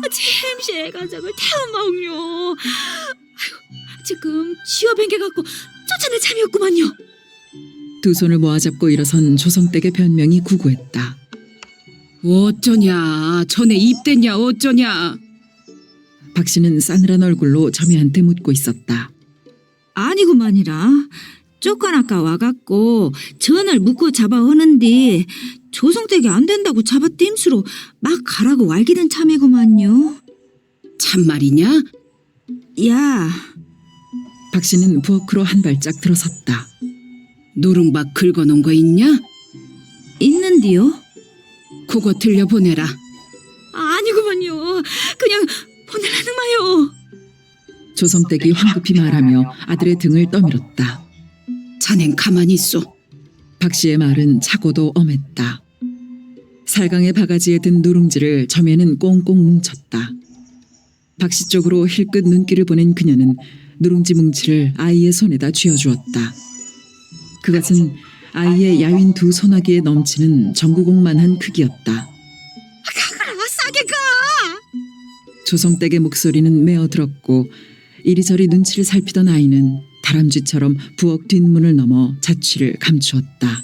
잠시 애간장을 태워먹뇨. 아이고 지금 쥐어뱅개갖고 쫓아낼 참이었구만요. 두 손을 모아잡고 일어선 조성댁의 변명이 구구했다. 어쩌냐? 전에 입댔냐 어쩌냐? 박 씨는 싸늘한 얼굴로 점예한테 묻고 있었다. 아니구만이라 쫓겨나까 와갖고 전을 묶고 잡아 하는데 조성댁이 안 된다고 잡아 땜수로 막 가라고 왈기는 참이구만요. 참말이냐? 야, 박 씨는 부엌으로 한 발짝 들어섰다. 누룽박 긁어놓은 거 있냐? 있는디요? 그거 들려보내라. 아니구만요. 그냥 보내라는 마요. 조성댁이 황급히 말하며 아들의 등을 떠밀었다. 자넨 가만히 있어. 박 씨의 말은 차고도 엄했다. 살강의 바가지에 든 누룽지를 점예는 꽁꽁 뭉쳤다. 박 씨 쪽으로 힐끗 눈길을 보낸 그녀는 누룽지 뭉치를 아이의 손에다 쥐어주었다. 그것은 아이의 야윈 두 소나기에 넘치는 전구공만한 크기였다. 가거라 싸게 가. 조성댁의 목소리는 메어들었고 이리저리 눈치를 살피던 아이는 다람쥐처럼 부엌 뒷문을 넘어 자취를 감추었다.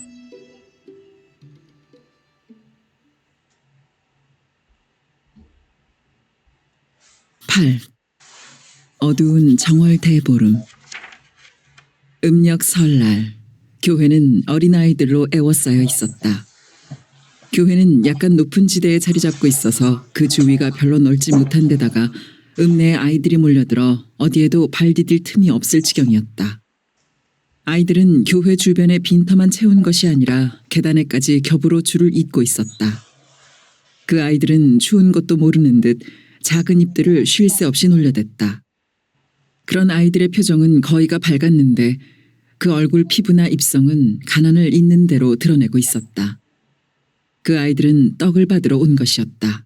(8) 어두운 정월 대보름. 음력 설날 교회는 어린아이들로 에워싸여 있었다. 교회는 약간 높은 지대에 자리 잡고 있어서 그 주위가 별로 넓지 못한 데다가 읍내에 아이들이 몰려들어 어디에도 발 디딜 틈이 없을 지경이었다. 아이들은 교회 주변에 빈터만 채운 것이 아니라 계단에까지 겹으로 줄을 잇고 있었다. 그 아이들은 추운 것도 모르는 듯 작은 입들을 쉴 새 없이 놀려댔다. 그런 아이들의 표정은 거의가 밝았는데 그 얼굴 피부나 입성은 가난을 있는 대로 드러내고 있었다. 그 아이들은 떡을 받으러 온 것이었다.